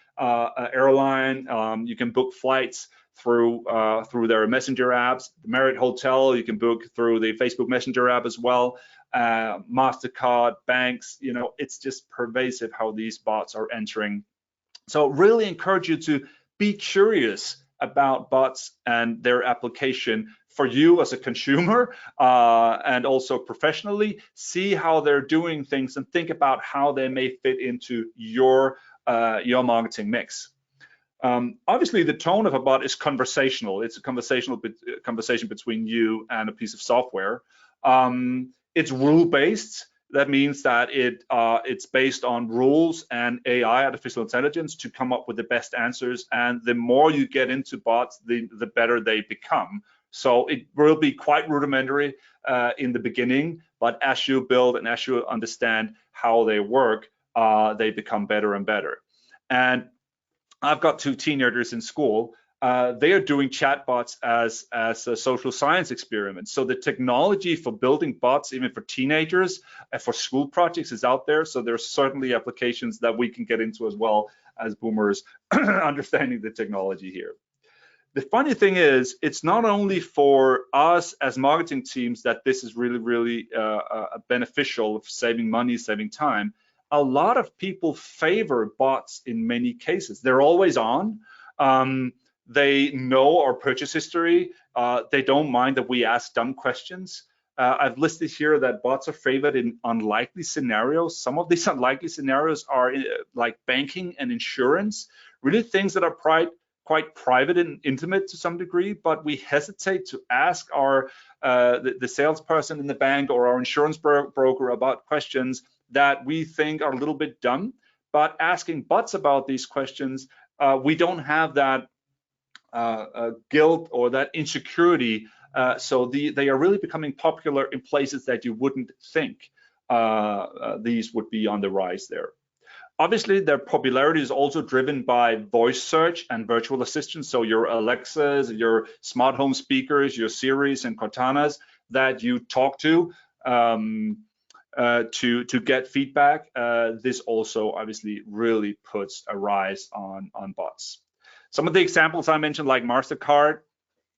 airline, you can book flights through their messenger apps. The Marriott Hotel, you can book through the Facebook Messenger app as well. MasterCard, banks, it's just pervasive how these bots are entering. So really encourage you to be curious about bots and their application for you as a consumer and also professionally. See how they're doing things and think about how they may fit into your marketing mix. Obviously, the tone of a bot is conversational. It's a conversation between you and a piece of software. It's rule-based. That means that it's based on rules and AI, artificial intelligence, to come up with the best answers. And the more you get into bots, the better they become. So it will be quite rudimentary in the beginning, but as you build and as you understand how they work, they become better and better. And I've got 2 teenagers in school. They are doing chatbots as a social science experiment. So the technology for building bots, even for teenagers, for school projects, is out there. So there's certainly applications that we can get into as well as boomers, understanding the technology here. The funny thing is, it's not only for us as marketing teams that this is really, really beneficial of saving money, saving time. A lot of people favor bots in many cases. They're always on. They know our purchase history. They don't mind that we ask dumb questions. I've listed here that bots are favored in unlikely scenarios. Some of these unlikely scenarios are like banking and insurance, really things that are quite private and intimate to some degree, but we hesitate to ask our the salesperson in the bank or our insurance broker about questions that we think are a little bit dumb. But asking bots about these questions, we don't have that guilt or that insecurity. So they are really becoming popular in places that you wouldn't think these would be on the rise there. Obviously, their popularity is also driven by voice search and virtual assistants. So your Alexas, your smart home speakers, your Siris and Cortanas that you talk to get feedback. This also obviously really puts a rise on bots. Some of the examples I mentioned, like MasterCard,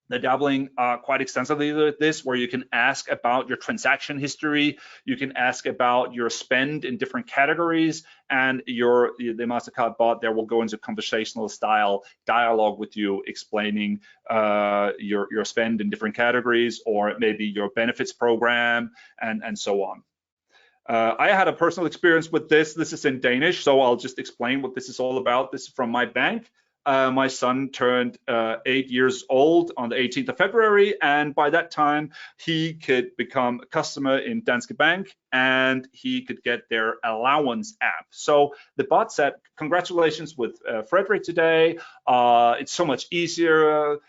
they're dabbling quite extensively with this, where you can ask about your transaction history, you can ask about your spend in different categories, and the MasterCard bot there will go into conversational style dialogue with you, explaining your spend in different categories, or maybe your benefits program, and so on. I had a personal experience with this. This is in Danish, so I'll just explain what this is all about. This is from my bank. My son turned 8 years old on the 18th of February, and by that time he could become a customer in Danske Bank, and he could get their allowance app. So the bot said, "Congratulations with Frederick today. It's so much easier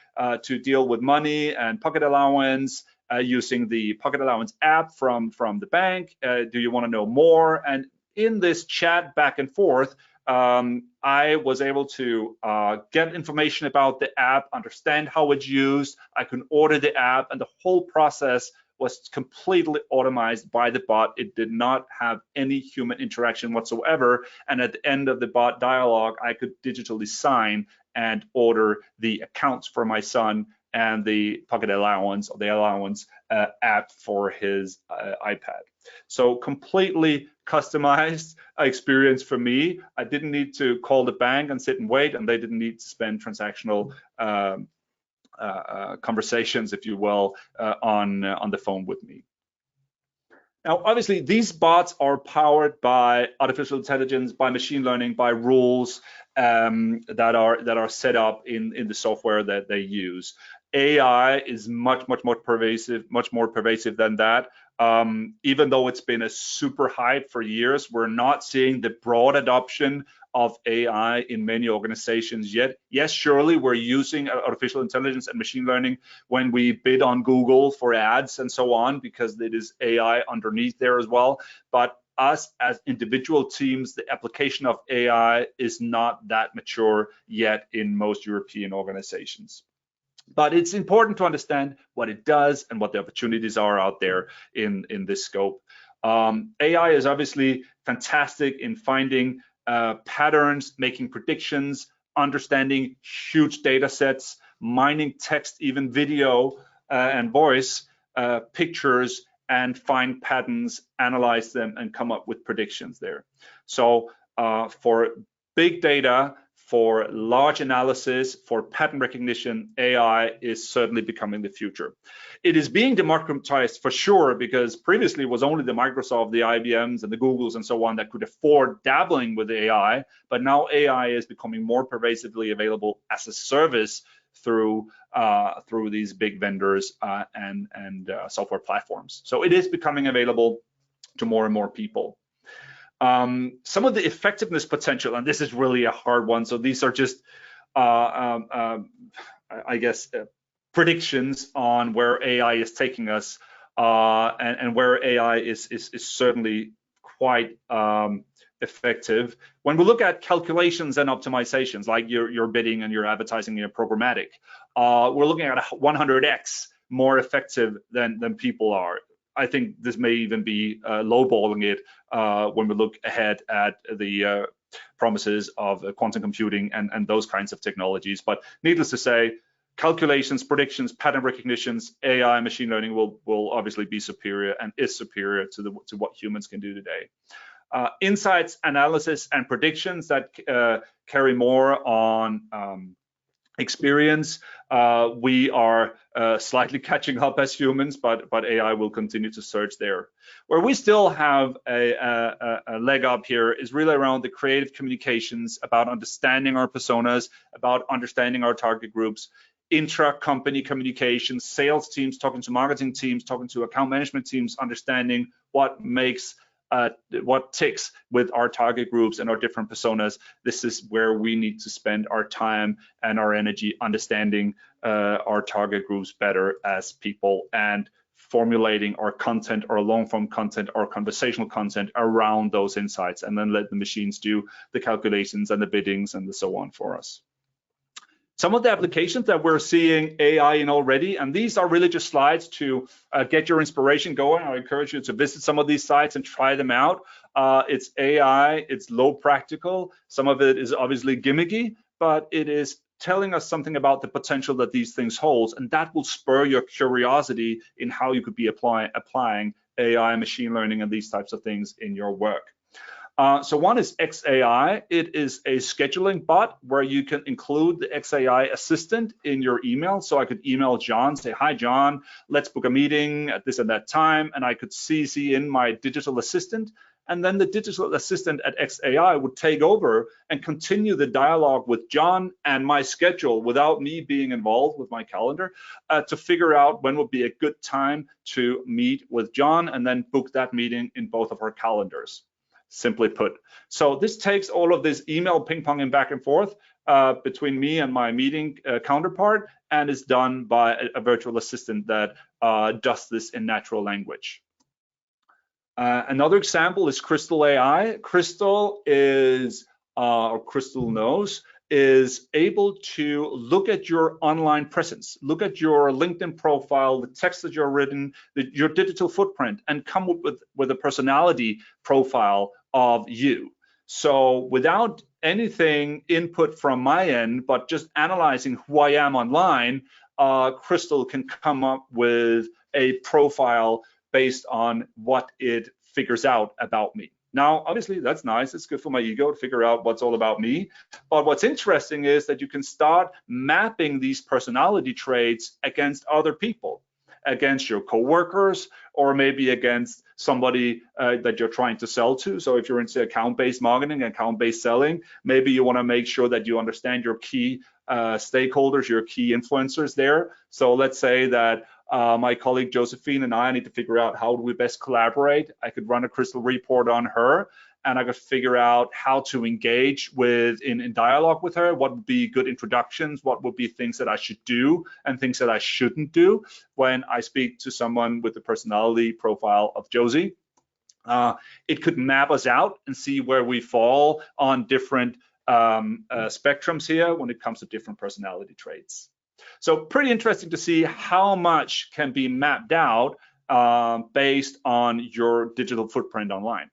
to deal with money and pocket allowance using the pocket allowance app from the bank. Do you want to know more?" And in this chat back and forth, I was able to get information about the app, understand how it's used. I could order the app, and the whole process was completely automated by the bot. It did not have any human interaction whatsoever. And at the end of the bot dialogue, I could digitally sign and order the accounts for my son and the pocket allowance or the allowance app for his iPad. So completely customized experience for me. I didn't need to call the bank and sit and wait, and they didn't need to spend transactional conversations, if you will, on the phone with me. Now, obviously, these bots are powered by artificial intelligence, by machine learning, by rules that are set up in the software that they use. AI is much more pervasive than that. Even though it's been a super hype for years, we're not seeing the broad adoption of AI in many organizations yet. Yes, surely we're using artificial intelligence and machine learning when we bid on Google for ads and so on, because it is AI underneath there as well. But us as individual teams, the application of AI is not that mature yet in most European organizations. But it's important to understand what it does and what the opportunities are out there in this scope. AI is obviously fantastic in finding patterns, making predictions, understanding huge data sets, mining text, even video and voice, pictures, and find patterns, analyze them, and come up with predictions there. So for big data, for large analysis, for pattern recognition, AI is certainly becoming the future. It is being democratized for sure, because previously it was only the Microsoft, the IBMs, and the Googles and so on that could afford dabbling with AI, but now AI is becoming more pervasively available as a service through these big vendors and software platforms. So it is becoming available to more and more people. Some of the effectiveness potential, and this is really a hard one. So these are just, I guess, predictions on where AI is taking us, and where AI is certainly quite effective. When we look at calculations and optimizations, like your bidding and your advertising and your programmatic, we're looking at 100x more effective than people are. I think this may even be lowballing it when we look ahead at the promises of quantum computing and those kinds of technologies. But needless to say, calculations, predictions, pattern recognitions, AI, machine learning will obviously be superior and is superior to what humans can do today. Insights, analysis, and predictions that carry more on experience. We are slightly catching up as humans, but AI will continue to surge there. Where we still have a leg up here is really around the creative communications, about understanding our personas, about understanding our target groups, intra-company communications, sales teams talking to marketing teams, talking to account management teams, understanding what makes what ticks with our target groups and our different personas. This is where we need to spend our time and our energy understanding our target groups better as people, and formulating our content, our long-form content, our conversational content around those insights, and then let the machines do the calculations and the biddings and so on for us. Some of the applications that we're seeing AI in already, and these are really just slides to get your inspiration going. I encourage you to visit some of these sites and try them out. It's AI, it's low practical. Some of it is obviously gimmicky, but it is telling us something about the potential that these things hold, and that will spur your curiosity in how you could be applying AI, machine learning, and these types of things in your work. So one is XAI. It is a scheduling bot where you can include the XAI assistant in your email. So I could email John, say, hi, John, let's book a meeting at this and that time. And I could CC in my digital assistant. And then the digital assistant at XAI would take over and continue the dialogue with John and my schedule without me being involved with my calendar to figure out when would be a good time to meet with John, and then book that meeting in both of our calendars. Simply put. So this takes all of this email ping-ponging back and forth between me and my meeting counterpart, and is done by a virtual assistant that does this in natural language. Another example is Crystal AI. Crystal is, or Crystal knows, is able to look at your online presence, look at your LinkedIn profile, the text that you've written, your digital footprint, and come up with a personality profile of you. So without anything input from my end, but just analyzing who I am online, Crystal can come up with a profile based on what it figures out about me. Now, obviously, that's nice. It's good for my ego to figure out what's all about me. But what's interesting is that you can start mapping these personality traits against other people, against your coworkers, or maybe against somebody that you're trying to sell to. So if you're into account-based marketing, account-based selling, maybe you want to make sure that you understand your key stakeholders, your key influencers there. So let's say that my colleague Josephine and I need to figure out how do we best collaborate. I could run a Crystal report on her, and I could figure out how to engage with in dialogue with her. What would be good introductions? What would be things that I should do and things that I shouldn't do when I speak to someone with the personality profile of Josie? It could map us out and see where we fall on different spectrums here when it comes to different personality traits. So pretty interesting to see how much can be mapped out based on your digital footprint online.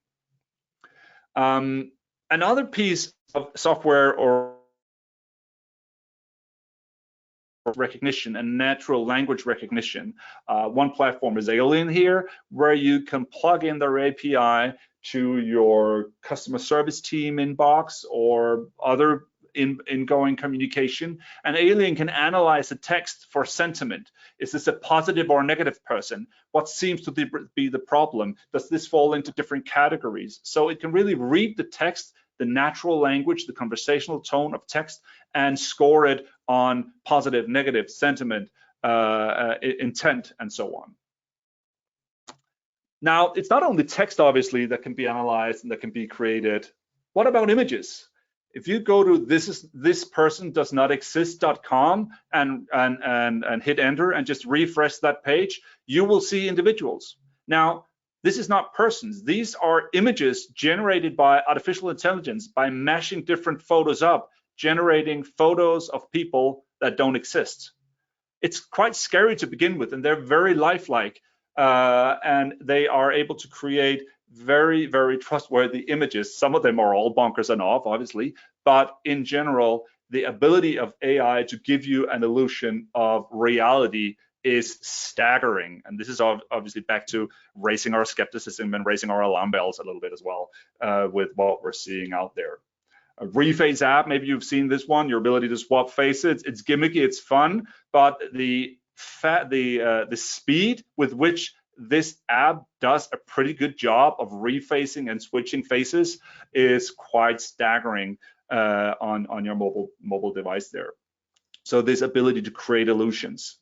Another piece of software or recognition and natural language recognition. One platform is Alien here, where you can plug in their API to your customer service team inbox or other ingoing communication, and Alien can analyze the text for sentiment. Is this a positive or negative person? What seems to be the problem? Does this fall into different categories? So it can really read the text, the natural language, the conversational tone of text, and score it on positive, negative, sentiment, intent, and so on. Now, it's not only text, obviously, that can be analyzed and that can be created. What about images? If you go to thispersondoesnotexist.com and hit enter and just refresh that page, you will see individuals. Now, this is not persons. These are images generated by artificial intelligence, by mashing different photos up, generating photos of people that don't exist. It's quite scary to begin with, and they're very lifelike, and they are able to create very, very trustworthy images. Some of them are all bonkers and off, obviously, but in general, the ability of AI to give you an illusion of reality is staggering. And this is obviously back to raising our skepticism and raising our alarm bells a little bit as well with what we're seeing out there. Reface app, maybe you've seen this one, your ability to swap faces. It's gimmicky, it's fun, but the speed with which this app does a pretty good job of refacing and switching faces is quite staggering on your mobile device there. So this ability to create illusions.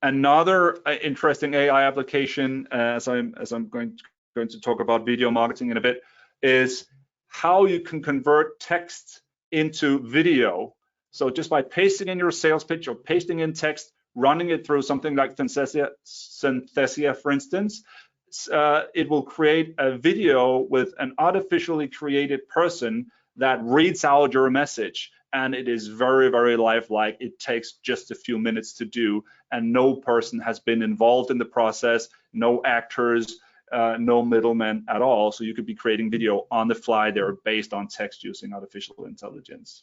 Another interesting AI application, as I'm going to talk about video marketing in a bit, is how you can convert text into video. So just by pasting in your sales pitch or pasting in text, running it through something like Synthesia, for instance, it will create a video with an artificially created person that reads out your message. And it is very, very lifelike. It takes just a few minutes to do, and no person has been involved in the process, no actors, no middlemen at all. So you could be creating video on the fly there based on text using artificial intelligence.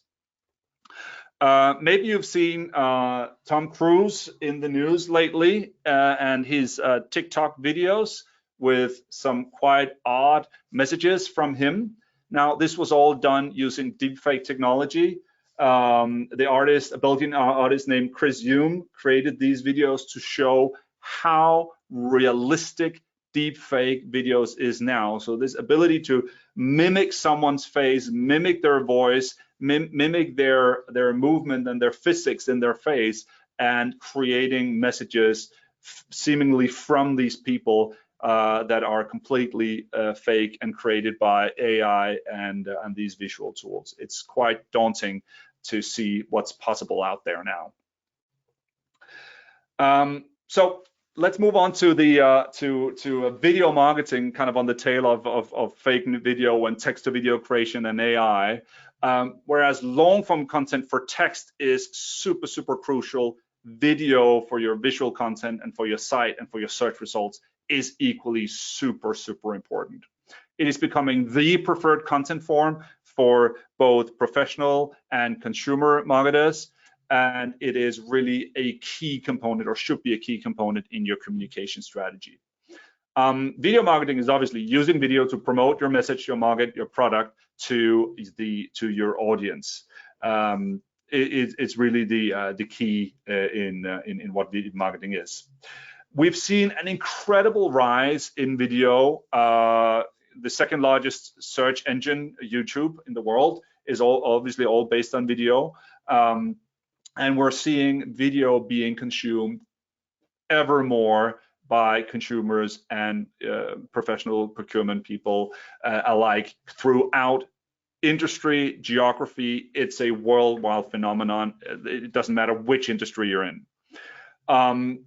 Maybe you've seen Tom Cruise in the news lately and his TikTok videos with some quite odd messages from him. Now, this was all done using deepfake technology. The artist, a Belgian artist named Chris Hume, created these videos to show how realistic deepfake videos is now. So this ability to mimic someone's face, mimic their voice, mimic their movement and their physics in their face, and creating messages seemingly from these people that are completely fake and created by AI and these visual tools. It's quite daunting to see what's possible out there now. So let's move on to the to video marketing, kind of on the tail of fake video and text to video creation and AI. Whereas long form content for text is super crucial, video for your visual content and for your site and for your search results is equally super important. It is becoming the preferred content form for both professional and consumer marketers, and it is really a key component, or should be a key component, in your communication strategy. Video marketing is obviously using video to promote your message, your market, your product to your audience. It's really the key in what video marketing is. We've seen an incredible rise in video. The second largest search engine, YouTube, in the world, is obviously all based on video. And we're seeing video being consumed ever more by consumers and professional procurement people alike throughout industry, geography. It's a worldwide phenomenon. It doesn't matter which industry you're in.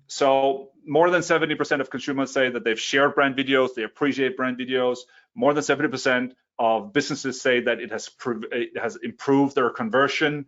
So more than 70% of consumers say that they've shared brand videos, they appreciate brand videos. More than 70% of businesses say that it has improved their conversion.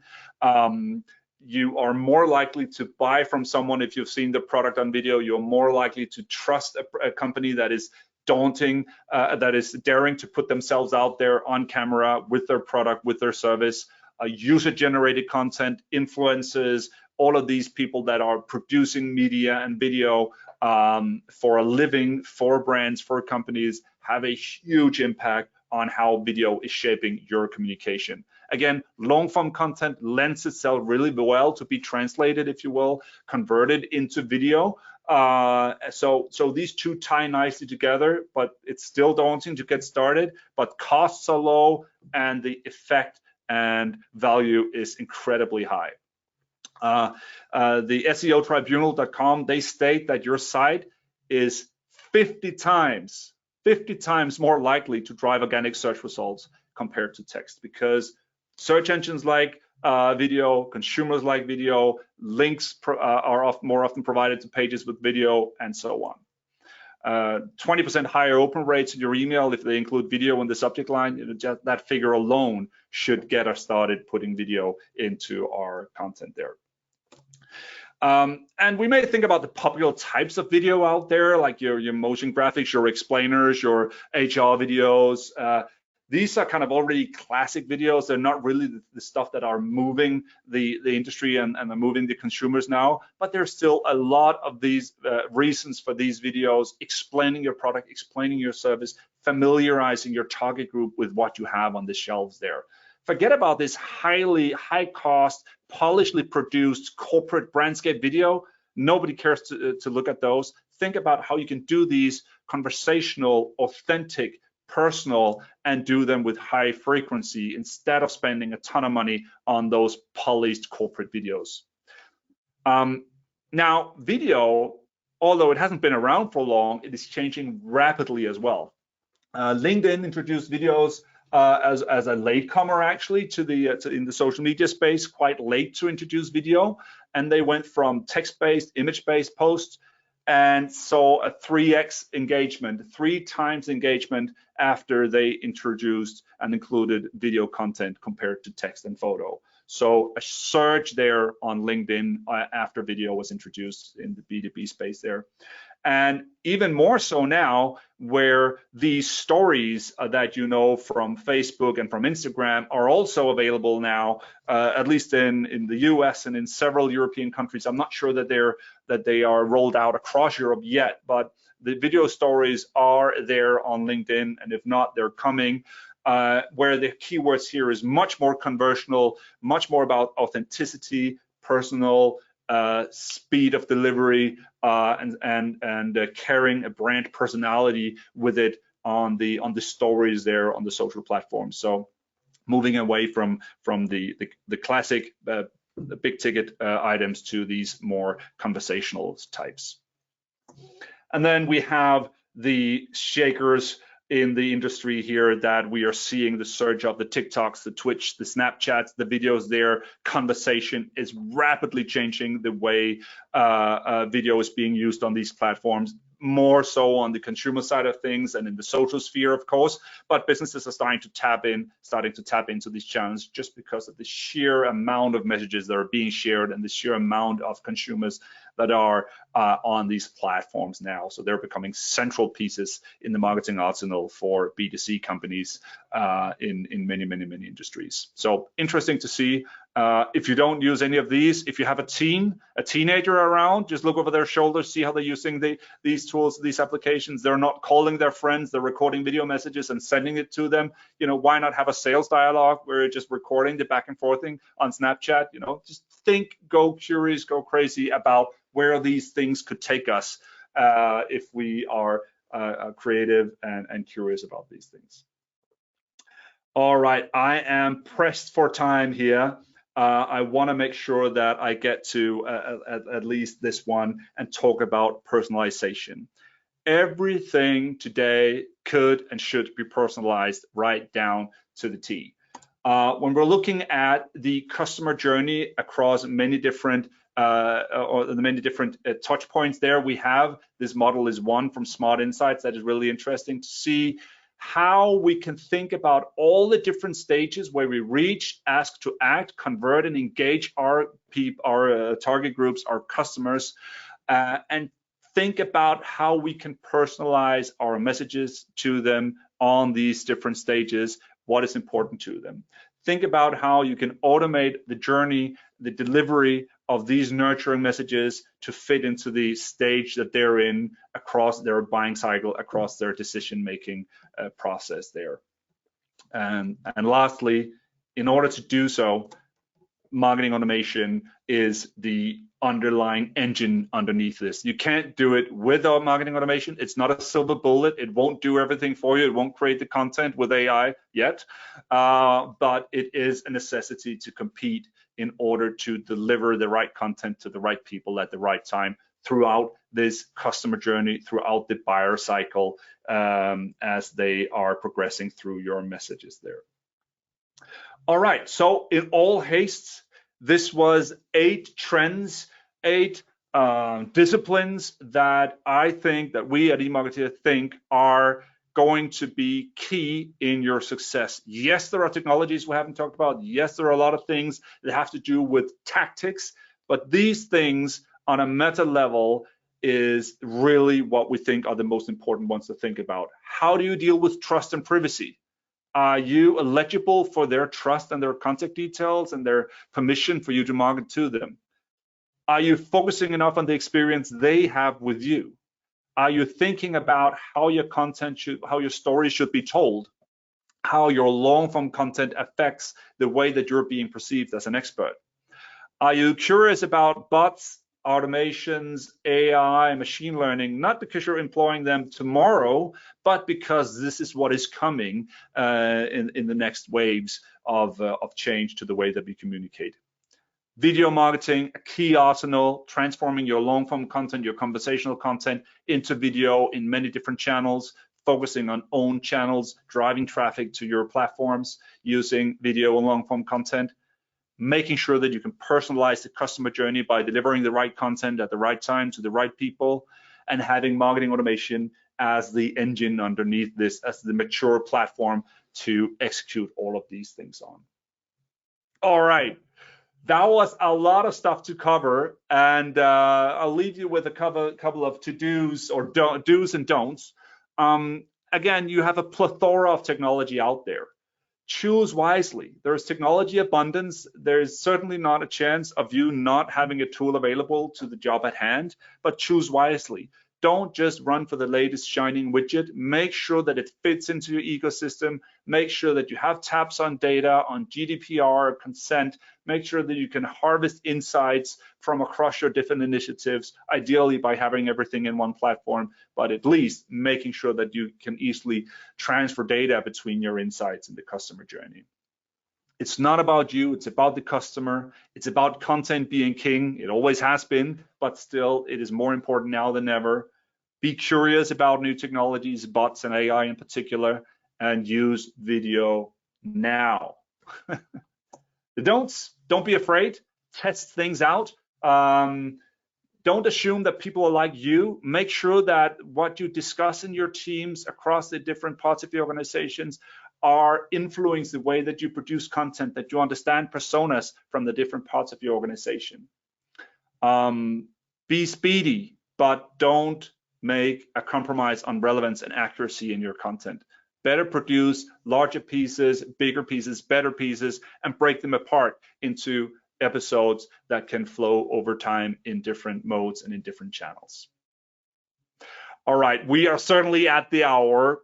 You are more likely to buy from someone if you've seen the product on video. You're more likely to trust a company that is that is daring to put themselves out there on camera with their product, with their service. User-generated content, influencers, all of these people that are producing media and video for a living, for brands, for companies, have a huge impact on how video is shaping your communication. Again, long form content lends itself really well to be translated, if you will, converted into video. So these two tie nicely together, but it's still daunting to get started, but costs are low and the effect and value is incredibly high. The SEOtribunal.com, they state that your site is 50 times more likely to drive organic search results compared to text, because search engines like video, consumers like video, links are more often provided to pages with video, and so on. 20% higher open rates in your email if they include video in the subject line. Just that figure alone should get us started putting video into our content there. And we may think about the popular types of video out there, like your motion graphics, your explainers, your HR videos. These are kind of already classic videos. They're not really the stuff that are moving the industry and are moving the consumers now, but there's still a lot of these reasons for these videos, explaining your product, explaining your service, familiarizing your target group with what you have on the shelves there. Forget about this high cost, polishedly produced corporate brandscape video. Nobody cares to look at those. Think about how you can do these conversational, authentic, personal, and do them with high frequency instead of spending a ton of money on those polished corporate videos. Now, video, although it hasn't been around for long, it is changing rapidly as well. LinkedIn introduced videos as a latecomer actually in the social media space, quite late to introduce video, and they went from text-based, image-based posts and saw a 3x engagement, 3 times engagement after they introduced and included video content compared to text and photo. So a surge there on LinkedIn after video was introduced in the B2B space there. And even more so now, where these stories that you know from Facebook and from Instagram are also available now, at least in the US and in several European countries. I'm not sure that they are rolled out across Europe yet, but the video stories are there on LinkedIn, and if not, they're coming. Where the keywords here is much more conversational, much more about authenticity, personal, speed of delivery, and carrying a brand personality with it on the stories there on the social platforms. So moving away from the classic the big ticket items to these more conversational types. And then we have the shakers in the industry here that we are seeing the surge of the TikToks, the Twitch, the Snapchats, the videos there. Conversation is rapidly changing the way video is being used on these platforms, more so on the consumer side of things and in the social sphere, of course, but businesses are starting to tap into these channels just because of the sheer amount of messages that are being shared and the sheer amount of consumers that are on these platforms now. So they're becoming central pieces in the marketing arsenal for B2C companies in many industries. So interesting to see. If you don't use any of these, if you have a teenager around, just look over their shoulders, see how they're using these tools, these applications. They're not calling their friends, they're recording video messages and sending it to them. You know, why not have a sales dialogue where you're just recording the back and forthing on Snapchat? You know, just think, go curious, go crazy about where these things could take us if we are creative and curious about these things. All right, I am pressed for time here. I want to make sure that I get to at least this one and talk about personalization. Everything today could and should be personalized right down to the T. When we're looking at the customer journey across many different touch points there, we have this model is one from Smart Insights that is really interesting to see how we can think about all the different stages where we reach, ask to act, convert, and engage our target groups, our customers, and think about how we can personalize our messages to them on these different stages, what is important to them. Think about how you can automate the journey, the delivery of these nurturing messages to fit into the stage that they're in across their buying cycle, across their decision-making process there. And lastly, in order to do so, marketing automation is the underlying engine underneath this. You can't do it without marketing automation. It's not a silver bullet. It won't do everything for you. It won't create the content with AI yet, but it is a necessity to compete in order to deliver the right content to the right people at the right time throughout this customer journey, throughout the buyer cycle, as they are progressing through your messages there. All right, so in all haste, this was 8 trends, 8 disciplines that I think that we at eMarketer think are going to be key in your success. Yes, there are technologies we haven't talked about. Yes, there are a lot of things that have to do with tactics, but these things on a meta level is really what we think are the most important ones to think about. How do you deal with trust and privacy? Are you eligible for their trust and their contact details and their permission for you to market to them? Are you focusing enough on the experience they have with you? Are you thinking about how your content how your story should be told? How your long form content affects the way that you're being perceived as an expert? Are you curious about bots, automations, AI, machine learning, not because you're employing them tomorrow, but because this is what is coming in the next waves of change to the way that we communicate? Video marketing, a key arsenal, transforming your long form content, your conversational content into video in many different channels, focusing on own channels, driving traffic to your platforms using video and long form content, making sure that you can personalize the customer journey by delivering the right content at the right time to the right people, and having marketing automation as the engine underneath this, as the mature platform to execute all of these things on. All right. That was a lot of stuff to cover, and I'll leave you with a couple of to-dos or do's and don'ts. Again, you have a plethora of technology out there. Choose wisely. There's technology abundance. There's certainly not a chance of you not having a tool available to the job at hand, but choose wisely. Don't just run for the latest shining widget. Make sure that it fits into your ecosystem. Make sure that you have taps on data, on GDPR, consent. Make sure that you can harvest insights from across your different initiatives, ideally by having everything in one platform, but at least making sure that you can easily transfer data between your insights in the customer journey. It's not about you, it's about the customer. It's about content being king. It always has been, but still it is more important now than ever. Be curious about new technologies, bots and AI in particular, and use video now. The don'ts, don't be afraid, test things out. Don't assume that people are like you. Make sure that what you discuss in your teams across the different parts of the organizations are influence the way that you produce content, that you understand personas from the different parts of your organization. Be speedy, but don't make a compromise on relevance and accuracy in your content. Better produce larger pieces, bigger pieces, better pieces, and break them apart into episodes that can flow over time in different modes and in different channels. All right, we are certainly at the hour,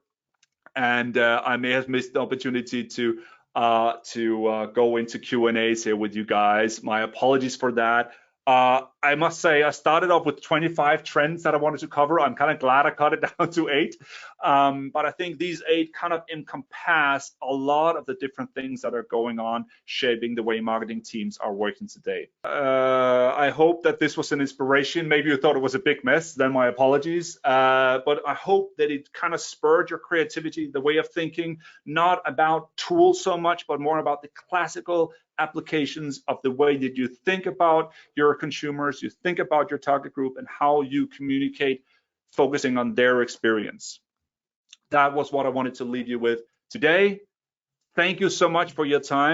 and I may have missed the opportunity to go into Q&As here with you guys. My apologies for that. I must say, I started off with 25 trends that I wanted to cover. I'm kind of glad I cut it down to 8. But I think these 8 kind of encompass a lot of the different things that are going on, shaping the way marketing teams are working today. I hope that this was an inspiration. Maybe you thought it was a big mess, then my apologies. But I hope that it kind of spurred your creativity, the way of thinking, not about tools so much, but more about the classical applications of the way that you think about your consumers, you think about your target group, and how you communicate, focusing on their experience. That was what I wanted to leave you with today. Thank you so much for your time.